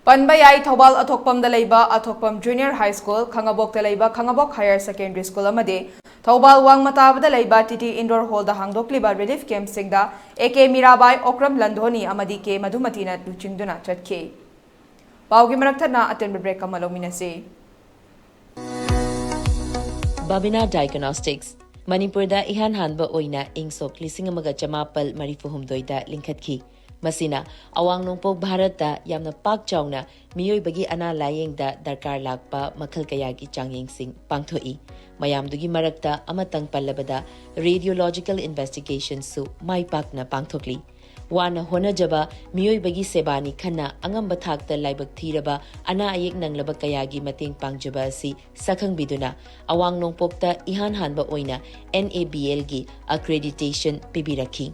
Panbayai Thobal Athokpam da leiba Athokpam Junior High School Khangabok da leiba Khangabok Higher Secondary School amade Thobal Wangmata da leiba TT Indoor Hall da hangdokliba relief camp singda AK Mirabai Okram Landhoni amadi ke Madhumatina luchingduna chatke Paugi marakthana aten break kamalominase Babina Diagnostics Manipur da ihan hanba oina ingsok lising amaga chamapal marifuhumdoi da linkhatki masina awang nongpok bharat da yamna pak chawna miyoi bagi ana layeng da darkar lakpa makhal kaya gi changyeng sing pangthoi mayam dugi marakta amatang pallabada radiological investigation su mai pakna pangthokli wana hona jaba miyoi bagi sebani khana angamba thakta laibak thiraba ana ayek nanglaba kaya gi mateng pangjaba si sakhang biduna awang nongpokta ihan hanba oina NABL gi accreditation pibirakhi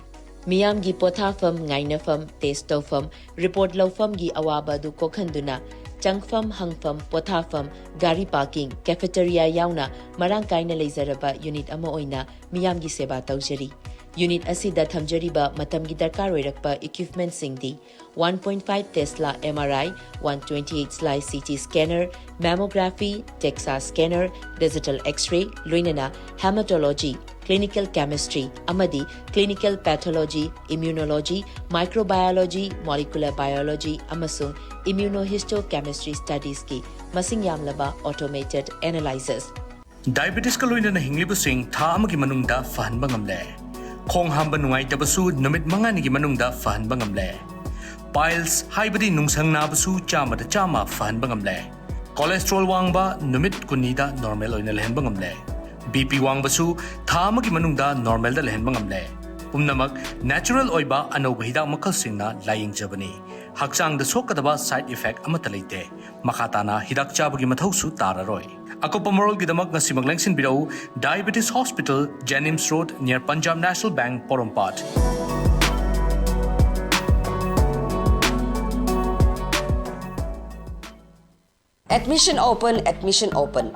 Miyam gi pothafam ngainafam testofam report lawfam gi awaba du kokhanduna changfam hangfam pothafam gari parking cafeteria yauna marang kaina leizaraba unit ama oina miyam gi seba tawjari unit asida thamjariba matam gi darkar oirakpa equipment singdi 1.5 Tesla MRI 128 slice CT scanner mammography DEXA scanner digital x-ray loinana hematology clinical chemistry amadi clinical pathology immunology microbiology molecular biology amasung immunohistochemistry studies ki masing yamlaba automated analyzers diabetes ka loina na hinglibusing tha amagi manungda fahanba ngamle khong hamba nungai tabasu numit mangani gi manungda fahanba ngamle piles haibadi nungsang nabasu chama da chama fahanba ngamle cholesterol wangba numit kunida normal oina lehenba ngamle BP wangbasu thamagi manungda normal da lehenba ngamle pumnamak natural oiba anoba hidak makal singna laying jabani hakchang da sokadaba side effect amata leite makhatana hidak chabagi mathau su tararoi akopa moral gidamak ngasimak lengsin birau diabetes hospital Jennings Road near Punjab National Bank Porompat Admission open.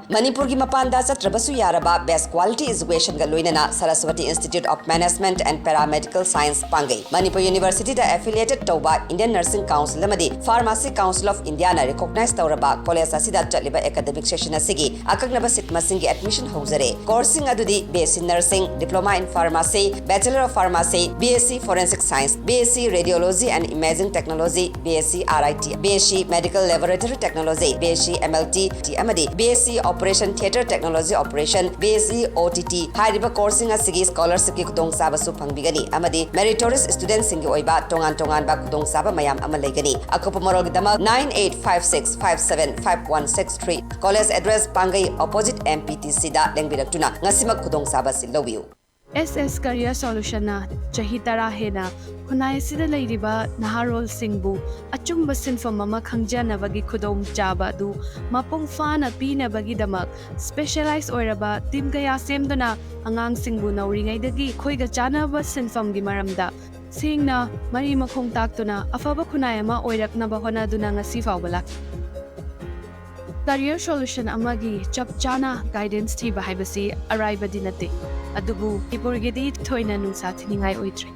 Manipur ki mapanda chatrabasu yaraba best quality education ga loinana Saraswati Institute of Management and Paramedical Science pangai. Manipur University da affiliated tauba Indian Nursing Council amadi Pharmacy Council of India na recognize tauraba college asida chaliba academic session asigi akaknaba sit masingi admission hauzare. Coursing adudi BSc Nursing, Diploma in Pharmacy, Bachelor of Pharmacy, BSc Forensic Science, BSc Radiology and Imaging Technology, BSc RIT, BSc Medical Laboratory Technology, BSc MLT, amadi BSc Operation Theatre Technology Operation, BSc OTT hariba coursing asigi scholarship ki kudong saba su pangbigani amadi meritorious students singi oiba tongan ba kudong saba mayam amalegani akopa morol gidama 9856575163 college address pangai opposite MPTC da lengbidaktuna ngasimak kudong saba silowiu. SS Career Solution na chahi tara hena khunai sida leiriba naharol singbu achungba sinfam ama khangjana bagi khudong chaba du mapung fana pina bagi damak specialized oiraba team kaya semdona angang singbu nauringai dagi khoiga chana ba sinfam gi maramda singna mari makhong taktuna afaba khunai ama oirakna ba hona duna ngasi fawbala Career Solution amagi chap chana guidance thi ba haibasi arrive dinate adubu ipurgedi thoina nungsa thiningai oitre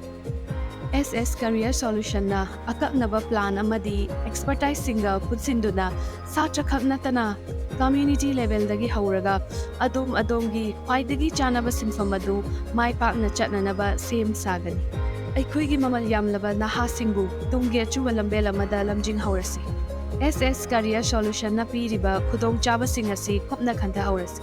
SS Career Solution na akaknaba plan amadi expertise singa putsinduna satra khaknatana community level dagi hauraga adom gi paidagi chanaba sinfam adu mai pakna chatnanaba same sagani aikhuigi mamal yamlaba naha singbu tungge chuwa lambela mada lamjing haurasi SS Career Solution na piriba khudong chaba singasi khopna khanta haurasi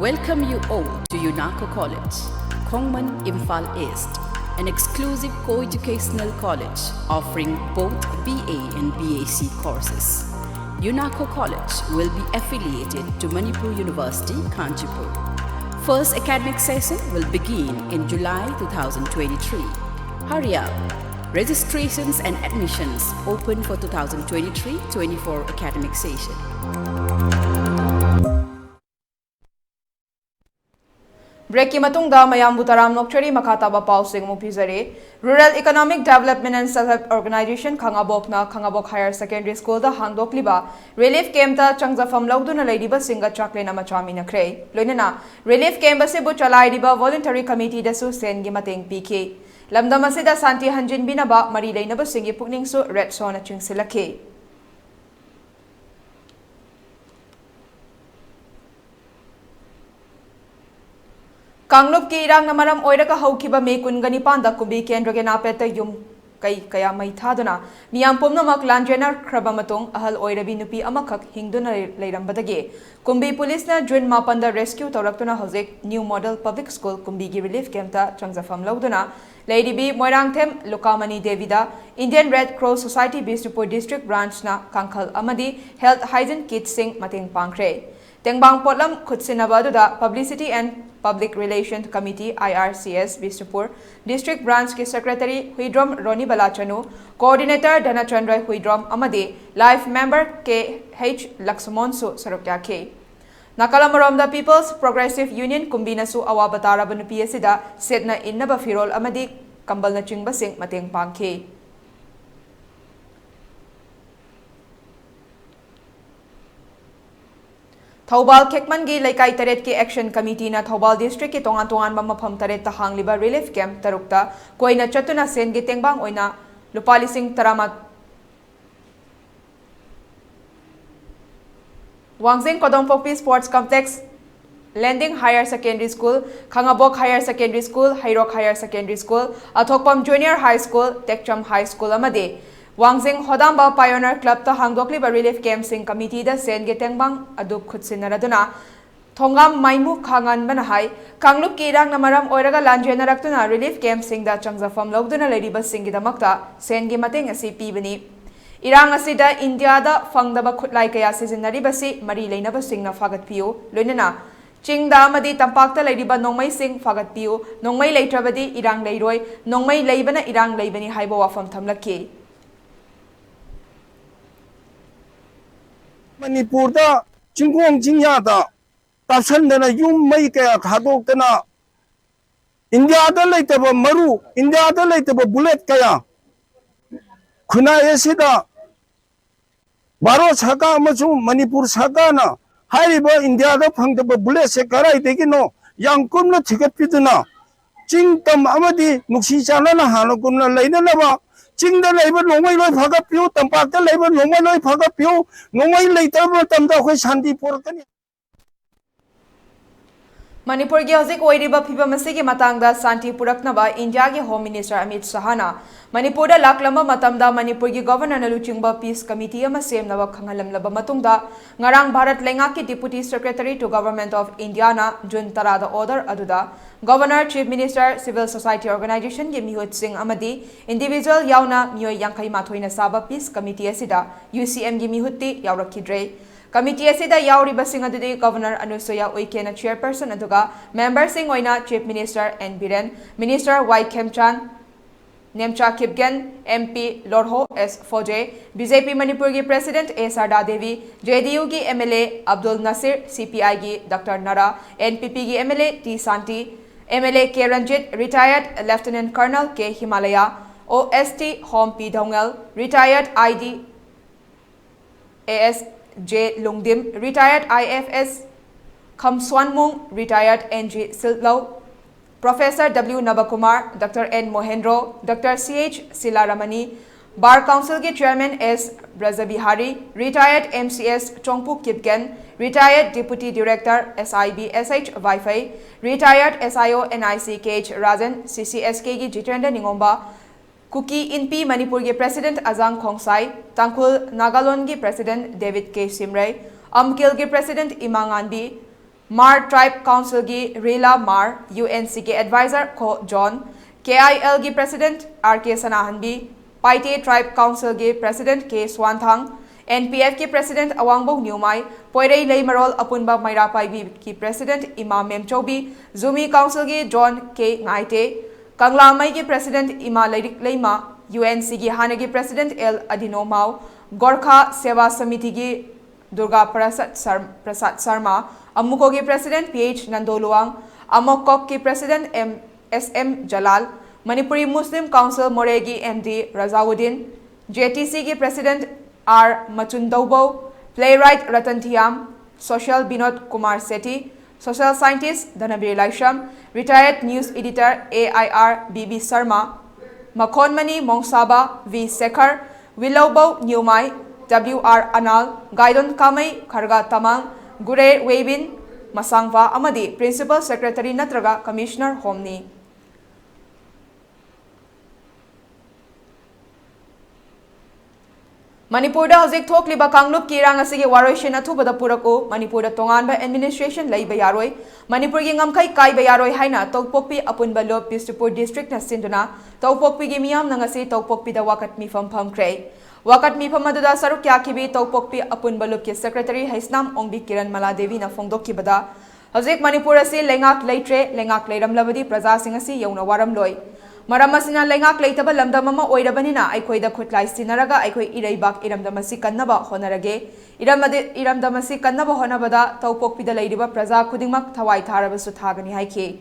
Welcome you all to UNACO College, Kongman Imphal East, an exclusive co-educational college offering both BA and BAc courses. UNACO College will be affiliated to Manipur University, Kanchipur. First academic session will begin in July 2023. Hurry up! Registrations and admissions open for 2023-24 academic session. Break ki matungda mayam butaram nokchari makataba pausing mupizare Rural Economic Development and Self-Help Organization Khangabok Higher Secondary School da hangdokliba relief camp ta changjafam lawduna leidiba singa chaklena machami nakre loinana relief camp asibu chalairiba voluntary committee da su sen gi mateng pk lamdam asida santi hanjin binaba mari leinaba singi pukning su red zone chingsilake Kanglop ki irang namaram oiraka haukiba me kungani panda kubi kendra ke napeta yum kai kaya mai thaduna miyam pomnamak lanjenar krabamatung ahal oirabi nupi amakak hingduna leirambadage kumbi police na jun mapanda rescue toraktuna hojek new model public school kumbi gi relief camp ta changjafam lawduna leidibi moirangthem lokamani devida Indian Red Cross Society Bisnupur district branch na kankhal amadi health hygiene kit sing mateng pangkre tengbang potlam khutsinabadda publicity and Public Relations Committee IRCS Bisnupur District Branch ki Secretary Huidrom Roni Balachanu, Coordinator Dhanachandra Huidrom Amadi, Life Member KH Laksamonsu Sarukyake. Nakalamarom the People's Progressive Union Kumbinasu Awabatara Banupi Asida Sedna Innaba Firol Amadi Kambal na Chingbasing Mateng Pangke. Thobal Kekman gi Laikai Taret ki Action Committee na Thobal District ki tongan mamapam taret ta hangliba relief camp tarukta koina chatuna sen gi tengbang oina lupali sing taramat Wangzing Kodong Pokpi Sports Complex Landing Higher Secondary School, Khangabok Higher Secondary School, Hairok Higher Secondary School, Athokpam Junior High School, Tekcham High School amade Wangzing Hodamba Pioneer Club ta hangdokliba relief camp sing committee da sen getengbang adu khutsinnaraduna thongam maimu khangan banahai Kanglup ki irang namaram oiraga lanjenarakuna relief camp sing da changjafam lawduna leriba singidamakta sen gi mateng asi pibani irang asida India da fangdaba khutlai kaya sizinaribasi mari leinaba singna fagatpiu loinana Chingda amadi tampakta leiriba nongmai sing fagatpiu nongmai leitrabadi irang leiroi nongmai leibana irang leibani haiba wafam thamlaki Manipur da chingkong jingya da tasan dana yum mai kaya thadok dana India da leitaba maru India da leitaba bullet kaya khuna esida baro saka amasu Manipur saka na hariba India da phangtaba bullet se karai degino yangkumna thigatpiduna chingtam amadi nuksi chanana hanakumna leinanaba chingda leiba nongmai loi phagapyu tampakta leiba nongmai loi phagapyu nongmai leitaba tamda khoi shanti porakani Manipur ki hozik oiriba phibam asigi matangda santi puraknaba India ki Home Minister Amit Shahana Manipur da laklamba matamda Manipur ki Governor na luchingba Peace Committee ama semnaba khangalamlaba matungda ngarang Bharat Lenga ki Deputy Secretary to Government of India na June tarada order aduda Governor, Chief Minister, Civil Society Organization ki mihut sing amadi individual yauna miyoi yangkai mathoina saba Peace Committee asida UCM ki mihutti yaurakidre Committee asida yauriba sing adudi Governor Anusuya Uikena Chairperson aduga Member sing oina Chief Minister N Biren Minister Y Khemchan Nemcha Kipgen MP Lorho S Foje BJP Manipur ki President A Sarda Devi JDU ki MLA Abdul Nasir CPI ki Dr Nara NPP ki MLA T Santi MLA K Ranjit Retired Lieutenant Colonel K Himalaya OST Home P Dongel Retired ID AS J Lungdim Retired IFS Khamswanmung Retired NG Siltlau Professor W Navakumar Dr N Mohendro Dr CH Silaramani Bar Council ke Chairman S Brazabihari Retired MCS Chongpu Kipken Retired Deputy Director SIB SH Wi-Fi Retired SIO NIC KH Rajan CCSK ki Jitendra Ningomba Kuki Inpi Manipur ke President Azang Khongsai Tangkhul Nagalon ki President David K Simray Amkil ke President Imanganbi Mar Tribe Council ki Rela Mar UNC ke Advisor Ko John KIL ki President RK Sanahanbi Paite Tribe Council ke President K Swanthang NPF ki President Awangbo Nyumai Poirei Leimarol Apunba Mairapai ki President Imam Memchobi Zumi Council ki John K Ngaite Kanglamai ki President Ima Leirik Leima UNC ki Hana ki President L Adinomau Gorkha Seva Samiti ki Durga Prasad Sarma Amuko ki President PH Nandoluang Amokok ki President SM Jalal Manipuri Muslim Council Moregi MD Razawuddin JTC ki President R Machundaubo Playwright Ratan Thiam Social Binod Kumar Sethi Social Scientist Dhanabir Laisham Retired News Editor AIR BB Sarma Makonmani Mongsaba V Sekhar Willowbow Nyumai WR Anal Gaidon Kamai Kharga Tamang Gure Webin Masangva Amadi Principal Secretary Natraga Commissioner Homni Manipur da hozik thokliba kanglup ki rang asigi waroishin athubada purako Manipur da tonganba administration leiba yaroi Manipur gi ngamkai kaiba yaroi haina tokpokpi apunba lo Bistupur district na sinduna tokpokpi gi miyam nangasi tokpokpi da wakat mifam phamkre wakat mifam aduda saruk yakhibi tokpokpi apunba lo ki secretary Haisnam Ongbi Kiran Maladevi na phongdokkibada hozik Manipur asi lengak leitre lengak leiram labadi praja singasi yauna waram loi Maramasina lengak leitaba lamdamama oirabanina aikhoida khutlai sinaraga aikhoi ireibak iramdamasi kannaba honarage iramdamasi kannaba honabada tawpokpida leiriba praja khudingmak thawai tharabasu thagani haiki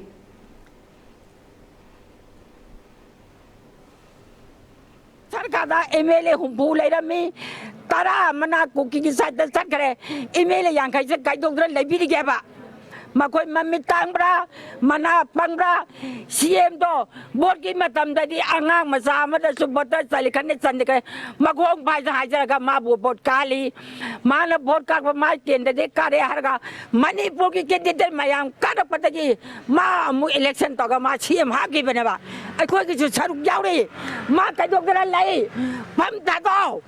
Sarkada MLA humbu leirami tara mana kuki ki saida sakre MLA yankai se kaidokra lebiri geba Makoi mamitang bra, mana pang bra, CM do, board ki matam dadi angang masama da subota salikan ni sandika, magong paisa hajar ka mabu board kali, mana board ka mai kenda de kare harga, Manipur ki candidate mayang kada patagi, ma mu election to ka ma CM haki beneba, aku ki saruk jauri, ma kadok dera lai, pam dago,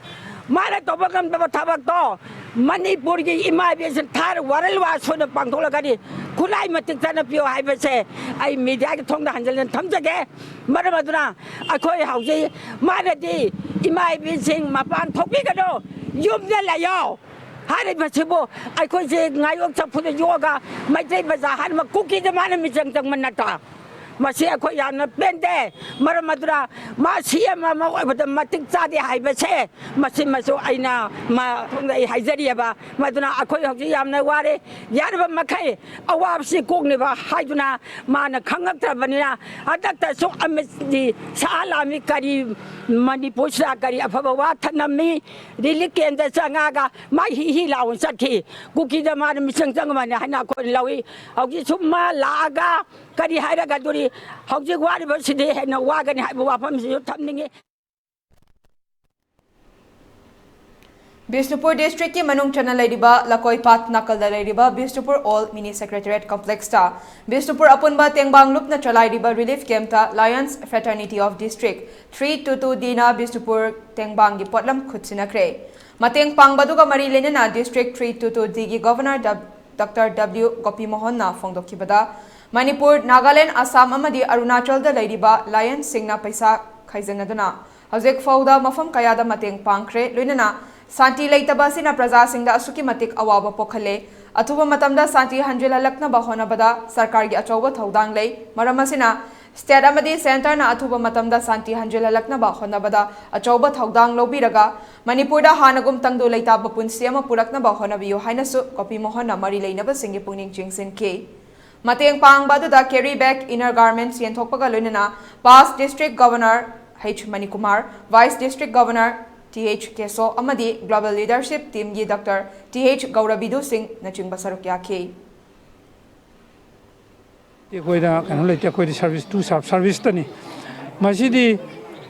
mana to bagam to tabak to. Manipur ki immigration thar waral wa sona pangthola kani khulai matik sana pio hai base ai media ki thongda hanjal thamjage maramaduna akhoi hauji manati immigration mapan thopi kado yumna layo hari basibo akhoi je ngayok chaphu yoga mai jai baza han ma kuki de man mi jang jang manata masi ako yan na pende mara madura masi ma ma oibada matik chadi haibase masi maso aina ma thongai haijari ba maduna ako hoji yamna ware yarba makai awabsi kokne ba haiduna mana khangaktrabania adakta so amdi salami kari Manipur sa kari afabawa thanami dilikenda sangaga mai hi lawon sakhi kuki da man misang sang man hana ko lawi hoji summa laga kari haira gaduri hoji wari ba sidi hena waga ni haibwa pam si thamningi Bishnupur District ki Manung Chana Ladiba Lakoi Pat Nakal da Ladiba Bishnupur All Mini Secretariat Complex ta Bishnupur Apunba Tengbang Lup na Chalai Diba Relief Camp ta Lions Fraternity of District 322 Dina Bishnupur Tengbang gi Potlam Khutsinakre Mateng Pangbaduga Mari Lenana District 322 Digi Governor Dr. W. Gopi Mohan na Fongdokibada Manipur Nagaland Assam amadi Arunachal da Ladiba Lions Singna Paisa Khaijanadana Hawjek Fauda Mafam Kayada Mateng Pangkre Luinana Santi Laitaba Sina Praza Singda Asuki Matik Awaba Pokhale Atuba Matamda Santi Hanjila Lakna Bahona Bada Sarkar gi Achoba Thodang Lei Maramasina State Amadi Center na Atuba Matamda Santi Hanjila Lakna Bahona Bada Achoba Thodang Lobiraga Manipurda Hanagum Tangdo Laitaba Punsiama Purakna Bahona Biyo Hainasu Kopi Mohona Mari Lainaba Singi Pungning Jingsin K Mateng Pang Baduda carry back inner garments Yentokpaga Lunina Past District Governor H. Manikumar Vice District Governor TH Keso amadi Global Leadership Team gi Dr. TH Gaurabidu Singh na chingba saruk yakhe Koida kan lete koida service to service tani masidi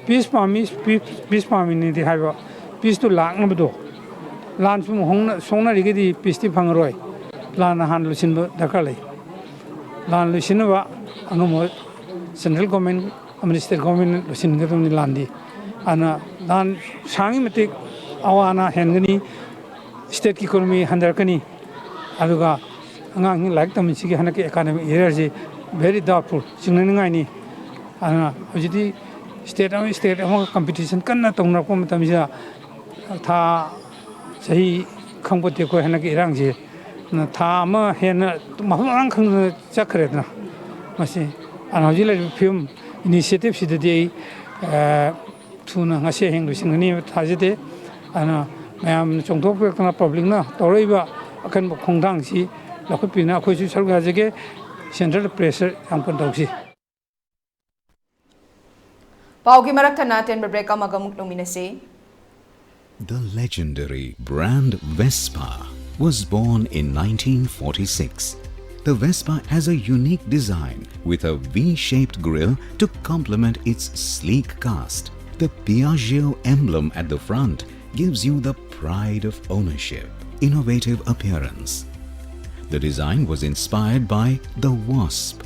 peace pami ni di haiba peace to lang na bdo lan sum hong songna ri di peace ti phangroi lan han lusin ba dakalai lan lusin ba angamo central government state government lusin ga ni landi ana dan sangi matik awana hengani state economy handarkani aduga angang like tam sigi hanaki economy energy very doubtful singnangai ni ana hojidi state among competition kanna tongna ko matamja tha sahi khangpote ko hanaki irangje na tha ma hena mahang khang chakhre na masi ana hojila film initiative sidadi Tuna ngase heng lusingani thajide ana mayam chongthok kana public na toreiba akan khongdang si lakhupina khoi su sarga jege central pressure ampon tausi Paugi maraktana ten break amagamuk luminase The legendary brand Vespa was born in 1946. The Vespa has a unique design with a V-shaped grille to complement its sleek cast. The Piaggio emblem at the front gives you the pride of ownership, innovative appearance. The design was inspired by the wasp,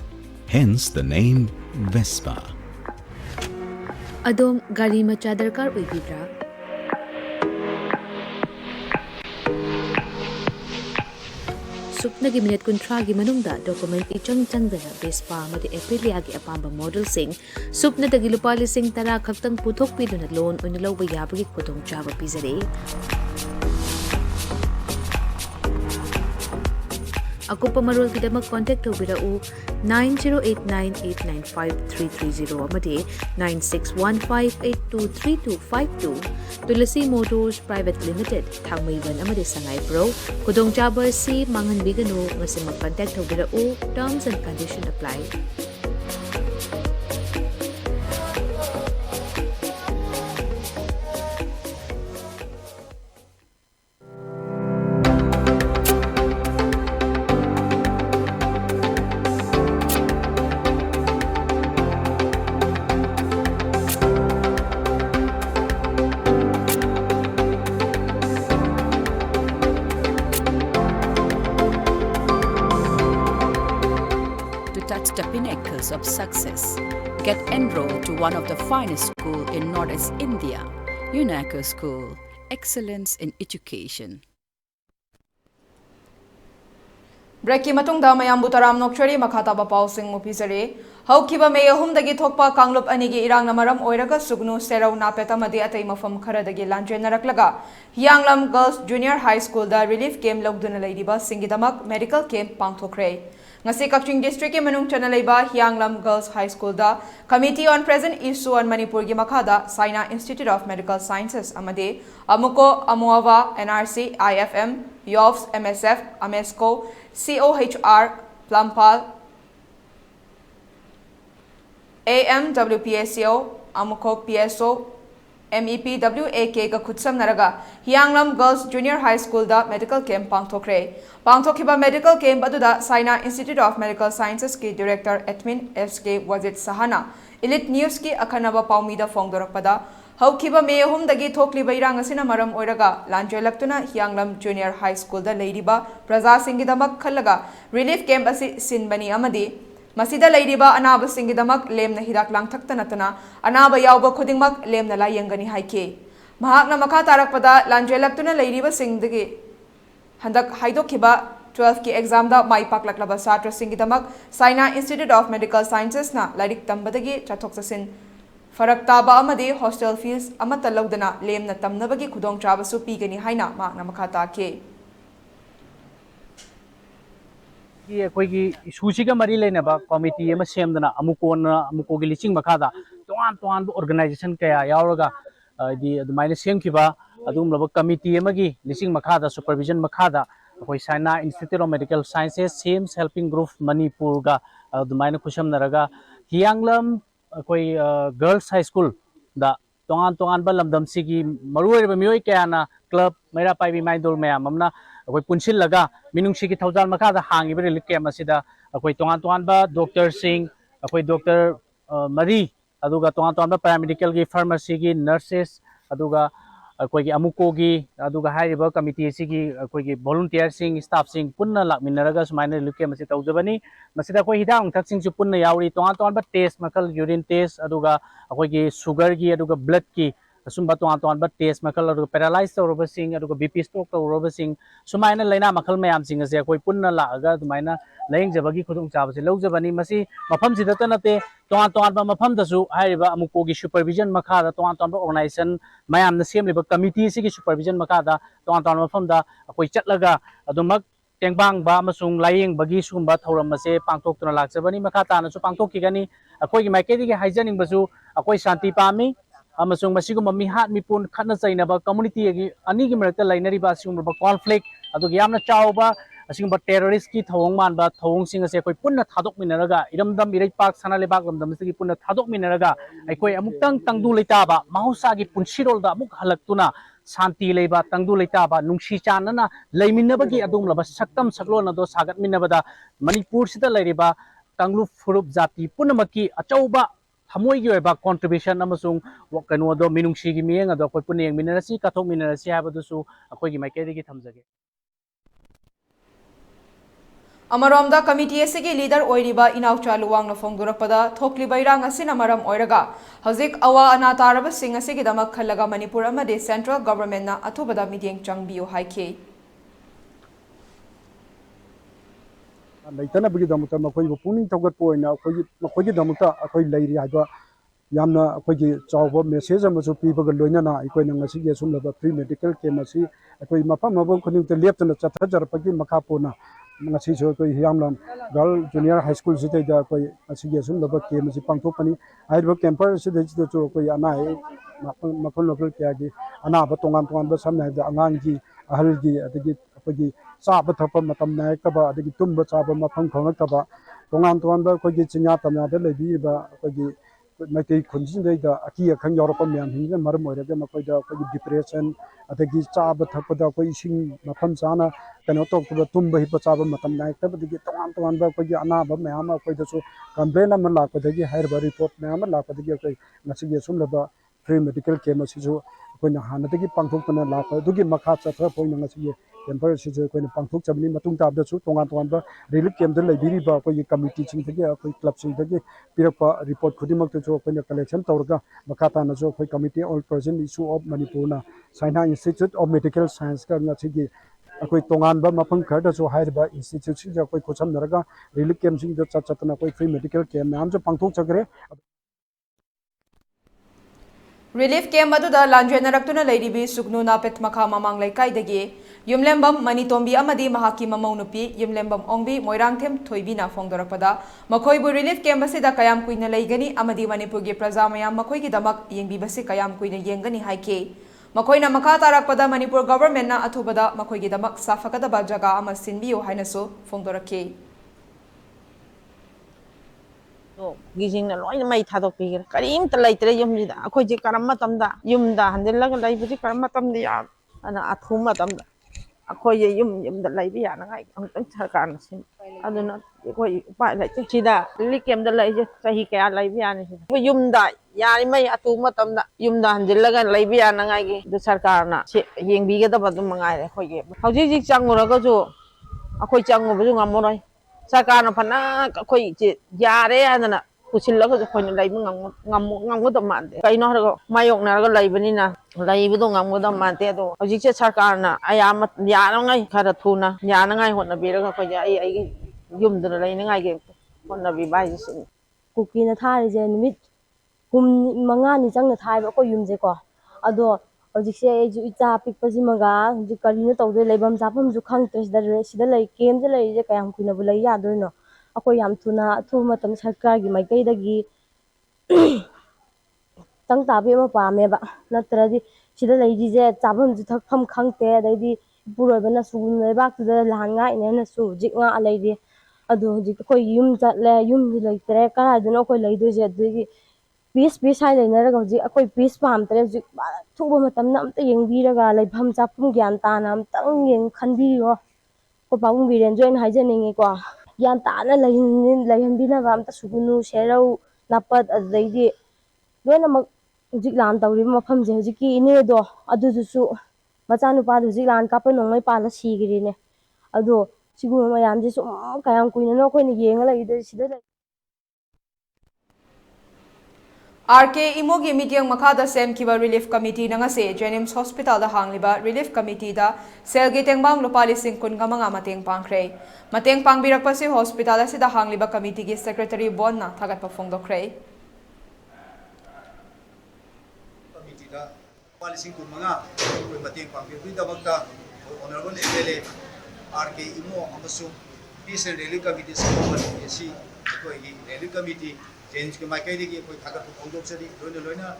hence the name Vespa. Adom gari macha darkar oibidra? Supnagi minute kuntragi manungda document ichang changdana Vespa amadi Aprilia gi apamba model sing supna dagi lupa lising tara khaktang puthok piduna loan oina lawba yabagi khudong chaba pizare Akupa marol kidamak contact tawbirau 9089895330 amadi 9615823252 Tulasi Motors Private Limited Thangmaiban amadi Sangai Pro Kudong Chaba si mangan bigano ngasi mag-contact tawbirau terms and condition apply The pinnacles of success. Get enrolled to one of the finest schools in Northeast India, UNACO School, Excellence in Education. Breki matungda mayam butaram nokchari makhata ba pausing mupizare haukiba me ahumdagi thokpa kanglup anigi irang namaram oiraga sugnu serau napeta madi atai mafam kharadagi lanjennaraklaga Hianglam Girls Junior High School da relief camp logduna leidiba singidamak medical camp pangthokre ngasi Kaching District ki manung chana leiba Hianglam Girls High School da Committee on Present Issue on Manipur gi makhada Saina Institute of Medical Sciences amade amuko amuava NRC IFM YOFS MSF AMESCO COHR Plampal AMWPSO amuko PSO MEP WAK ga khutsam naraga Hianglam Girls Junior High School da medical camp pangthokre pangthokhiba medical camp aduda Saina Institute of Medical Sciences ki Director Admin SK Wazid Sahana Elite News ki akhanaba paumida fongdorakpada haukiba me hum dagi thokliba irang asina maram oiraga lanjelaktuna Hianglam Junior High School da leiriba praja singidamak khallaga relief camp asi sinbani amadi Masida Ladiba Anaba Singidamak Lem na Hirak Lang Taktanatana Anaba Yauba Kudingmak Lem na Layangani Haike Mahak na Makatarakpada Lanjelaktuna Ladiba Singdagi Handak Haidokiba 12 ki exam da Mai Paklaklaba Satra Singidamak Saina Institute of Medical Sciences na Ladik Tambadagi Chatoksasin Farak Taba Amadi Hostel Fees Amatalaudana Lem na Tamnabagi Kudong Trabasu Pigani Haina Mahak na Makatake Koi Susiga Mari Lenaba committee ama semdana amuko gilising makada toan organization kaya yauraga di maina semkiba adum laba committee amagi lising makada supervision makada koi Saina Institute of Medical Sciences Sames Helping Group Manipur ga maina kusam naraga Hianglam koi Girls High School da toan ba lamdam sigi marui ba mioi kaya na club maira pai bi maidol mayam amna koi punsil laga minungsi ki thousand makada hangi beri likke masida koi toan ba doctor sing koi doctor mari aduga toan ba paramedical ki pharmacy ki nurses aduga koi ki amuko gi aduga haiba committee sigi koi ki volunteer sing staff sing punna lakminaraga sumaina likke masida taujabani masida koi hidang thak sing su punna yauri toan ba test makal urine test aduga koi ki sugar gi aduga blood ki sumba toan ba test makal aduga paralyzed tawraba sing aduga BP stroke tawraba sing sumaina laina makal mayam sing ase koi punna laaga dumaina laying jabagi khudung chabase lawjabani masi mafam sidata nate toan ba mafam dasu haiba amuko gi supervision makha toan ba organization mayam na semliba committee sigi supervision makha da toan mafam da koi chatlaga adumak tengbang ba masung laying bagi sumba thoram ase pangtok tuna lakjabani makha ta na su pangtok ki gani akoi gi maikedi gi haijaning basu akoi shanti pami amasung masigu mami hat mipun khatna chainaba community gi ani gi marakta lainariba sigumba conflict adugi yamna chawba asigumba terrorist ki thawong manba thawong sing ase koi punna thadok minaraga iramdam irai pak sana lebak lamdam sigi punna thadok minaraga aikoi amuktang tangdu leitaba mahausa gi punsirol da amuk halaktuna Santi leiba tangdu leitaba nungsi chanana leiminabagi adum laba saktam saklona do sagat minabada Manipur sida leiriba tanglu furup jati punamaki achauba Hamoy gi ba contribution amasung kano do minungsi gi miyeng ado koi puneng minarasi kathok minarasi habadusu akoi gi maikedi gi thamjage Amaromda committee asigi leader oiriba inaucha luwang na fongdurapada thokli bairang asina maram oiraga hauzik awa ana taraba sing asigi damak khallaga Manipur amade central government na athubada midyeng changbiu haike Laitana bagi damuta makoi puning thogat poina makoi gi damuta akoi lairi haiba yamna akoi gi chawba message amasu pibaga loinana akoi na ngasi ge sumlaba free medical camp asi akoi mafam mabom khuning te leptana chathajar pagi makha pona ngasi so akoi yamlam girl junior high school sitai da akoi asi ge sumlaba camp asi pangthokani haiba camper sidai sidai so akoi ana makon lokal kya gi ana ba tongan ba samna da angang gi ahal gi adagi akoi Saba thapa matam naik taba adagi tumba saba mafam khawnak taba tongan ba koi chinya tamya da lebi ba koi maitei khunjin da aki akhang yorapa myam hinga maram oiraga makoi da koi depression adagi saba thapa da koi sing mafam sana kano tok ba tumba hi saba matam naik taba dagi tongan ba koi ana ba myam koi da so complain am la ko dagi hair ba report myam la ko dagi koi ngasi ge sum laba free medical camp asi so koi na hana dagi pangthok tana la ko dugi makha chatra point ngasi ge temper si jo koi pangthok chamni matung tab da su tongan ba relief camp da laibiri ba koi committee ching thagi koi club ching thagi pirakpa report khudimak to koi collection tawrga makata na jo koi committee all present issue of Manipur na Saina Institute of Medical Science ka ngasi ge akoi tongan ba mafam khar da so haiba institute sing ja koi khocham naraga relief camp sing da chatna koi free medical camp nam jo pangthok chagre Relief camp aduda lanjena raktuna leiribi suknu napet makha mamang laikai dagi Yumlembam Manitombi amadi mahaki mamau nupi Yumlembam Ongbi Moirangthem Thoibina Fongdorakpada Makoibu relief camp asida kayam kuina leigani amadi Manipur gi praja mayam makoi gi damak yengbibasi kayam kuina yengani haike Makoina makha tarakpada Manipur government na athubada makoi gi damak safakadaba jaga ama sinbiyo hainaso Fongdorake gising na loy mai thadok pigir karim ta laitre yumjida akhoi je karamma tamda yumda handelaga laibuji karamma tamda ya ana athuma tamda akhoi je yumda laibi ya na ngai angtang sarkar sin aduna akhoi pa laite sida likem da laije sahi kaya laibi ya ni yumda yani mai athuma tamda yumda handelaga laibi ya na ngai gi du sarkar na yengbi ga da badu mangai akhoi ge hauji ji changuraga jo akhoi changubu ngamoroi Sarkana pana koi jare ana pusillaga koi laibu ngamgo da mande kaino har mayok na ga laibani na laibu do ngamgo da mande do hojik che sarkarna ayama yana ngai khara thuna yana ngai honna biraga koi ai yum da laina ngai ge honna bi bai sin kuki na thari je nimit hum manga ni chang na thai ba ko yum je ko ado hojik se ju icha pik pasi maga ju kari na tawde leibam japam ju khang tres da sida lei kem je lei je kayam kuina bu lei ya do no ako yam thuna thu matam sarkar gi mai kai dagi tang ta be ma pa me ba natradi sida lei ji je japam ju thak pham khang te dai di puroi bana su nei bak tu da lan ngai ne na su jik nga lei di ado hojik ko yum chat le yum ji lei tre ka du no ko lei do je du Peace hai leina ra hojik akoi peace pam tre hojik thuba matam na amta yengbiraga leibham chapum gyan ta na amtang yeng khanbiro ko pawung biren join haijaningi ko gyan ta na leihanbina ba amta sugunu serau napat adaidi loina mak hojik lan tawri mafam je hojik ki ine do adu su macanu pa hojik lan kapa nongmai pala sigirine ado sigu mayam je so kayam kuina no ko ni yenga leide sida RK Imogi Meeting Makada Sem Kiba Relief Committee Nangase Jenims Hospital da Hangliba Relief Committee da Selgi Tengbang Lupali Singkun Gamanga Mateng Pangkre Mateng Pangbirak Pasi Hospital Asida Hangliba Committee gi Secretary Bonna Thagat Pafong Dokre Committee da Lupali Singkun Manga Mateng Pangbirak da Bagda Honorable MLA RK Imo Amasung Peace and Relief Committee Sakoma si ko gi Relief Committee Change ke makai di koi thagat pondok seri loina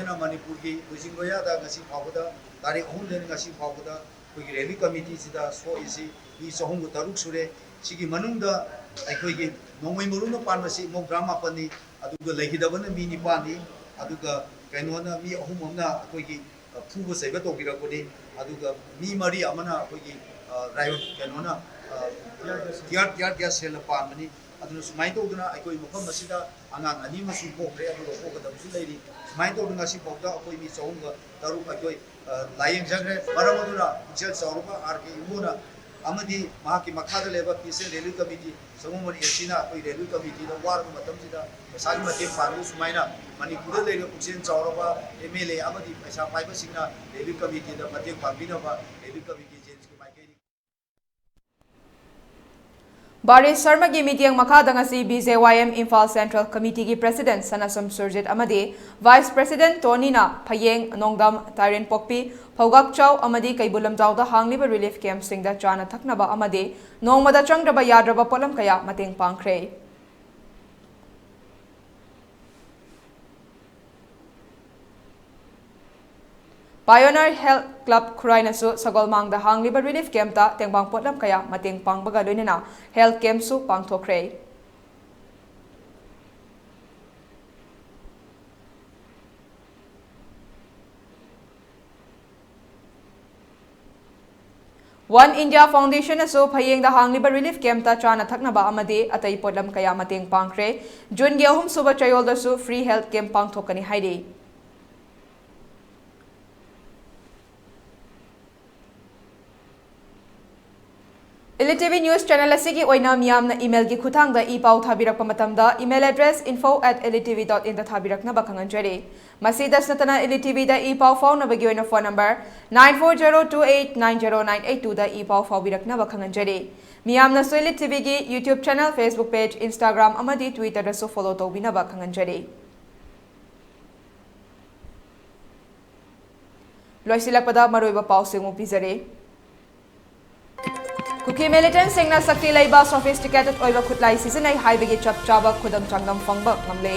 na Manipur ki losing goya da ngasi phawda tari ahum den ngasi phawda koi rally committee sida so isi bi sohung taruk sure sigi manung da ai koi gi nongoi muru na pan masi mo drama pani adu ga lagi da bana mi ni pani adu ga kaino na mi ahum amna koi gi phuba saiba to gira ko ni adu ga mi mari amana koi gi rival kaino na tiar sel pan mani aduna sumai to duna ai koi mafam masida angang ani masu pokre adu ko ka damsu leiri sumai to dunga si pokda koi mi chong ga taru ai koi layeng jagre maramadura jel sauruba RK imuna amadi mahaki makhada leba Peace and Relief Committee samumani esina koi Relief Committee da war matam sida sagi mate paru sumaina Manipur leira puchen sauruba MLA amadi paisa paiba singna Relief Committee da mate pambina ba Relief Committee change ke mai Baris Sharma gi meeting makada ngasi BJYM Imphal Central Committee gi President Sanasam Surjit amadi Vice President Tony na Phayeng Nongdam Tairen Pokpi Phogak Chau amadi Kaibulam Jaw da hangliba relief camp singda chana thaknaba amadi nongmada changdraba yadraba polam kaya mateng pangkhre Pioneer Health Club Khurainasu Sagolmang da hangliba relief camp ta tengbang potlam kaya mateng pangbaga loinena health camp su pangthokre One India Foundation aso phayeng da hangliba relief camp ta chana thaknaba amade atai potlam kaya mateng pangkhre June gi ahum suba chayol da su free health camp pangthokani haide ELITETV News Channel asigi oina miyamna email gi khutang da e pau thabirak pamatamda email address info@elitv.in da thabirak na bakangan jare masidas natana ELITETV da e pau phone na bagi oina phone number 9402890982 da e pau birak na bakangan jare miyamna so ELITETV gi YouTube channel Facebook page Instagram amadi Twitter da so follow to bina bakangan jare loisilak pada maroiba pau singu pizare Kuki militant singna sakti leiba sophisticated oiba khutlai sisinai haibagi chap chaba khudam changdam fangba ngamle.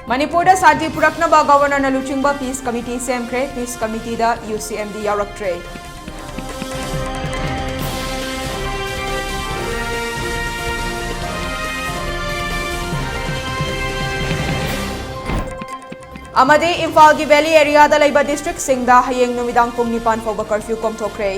Manipur da Santi Puraknaba Governor na Luchingba Peace Committee semkre Peace Committee da UCMD yaraktre. Amade Imphal gi Valley area da laiba district singda hayeng numidang pung nipan fawba curfew komthokre.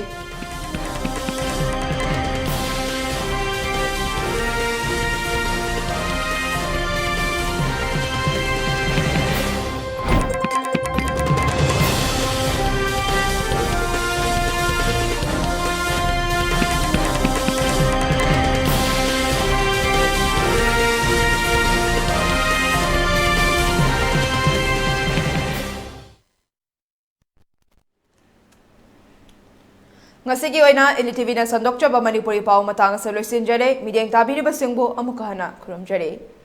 Ngasigi oina ELITETV na sandokchaba Manipuri pau matang sa loisinjare midyang tabiribasingbo amukahana kurumjare.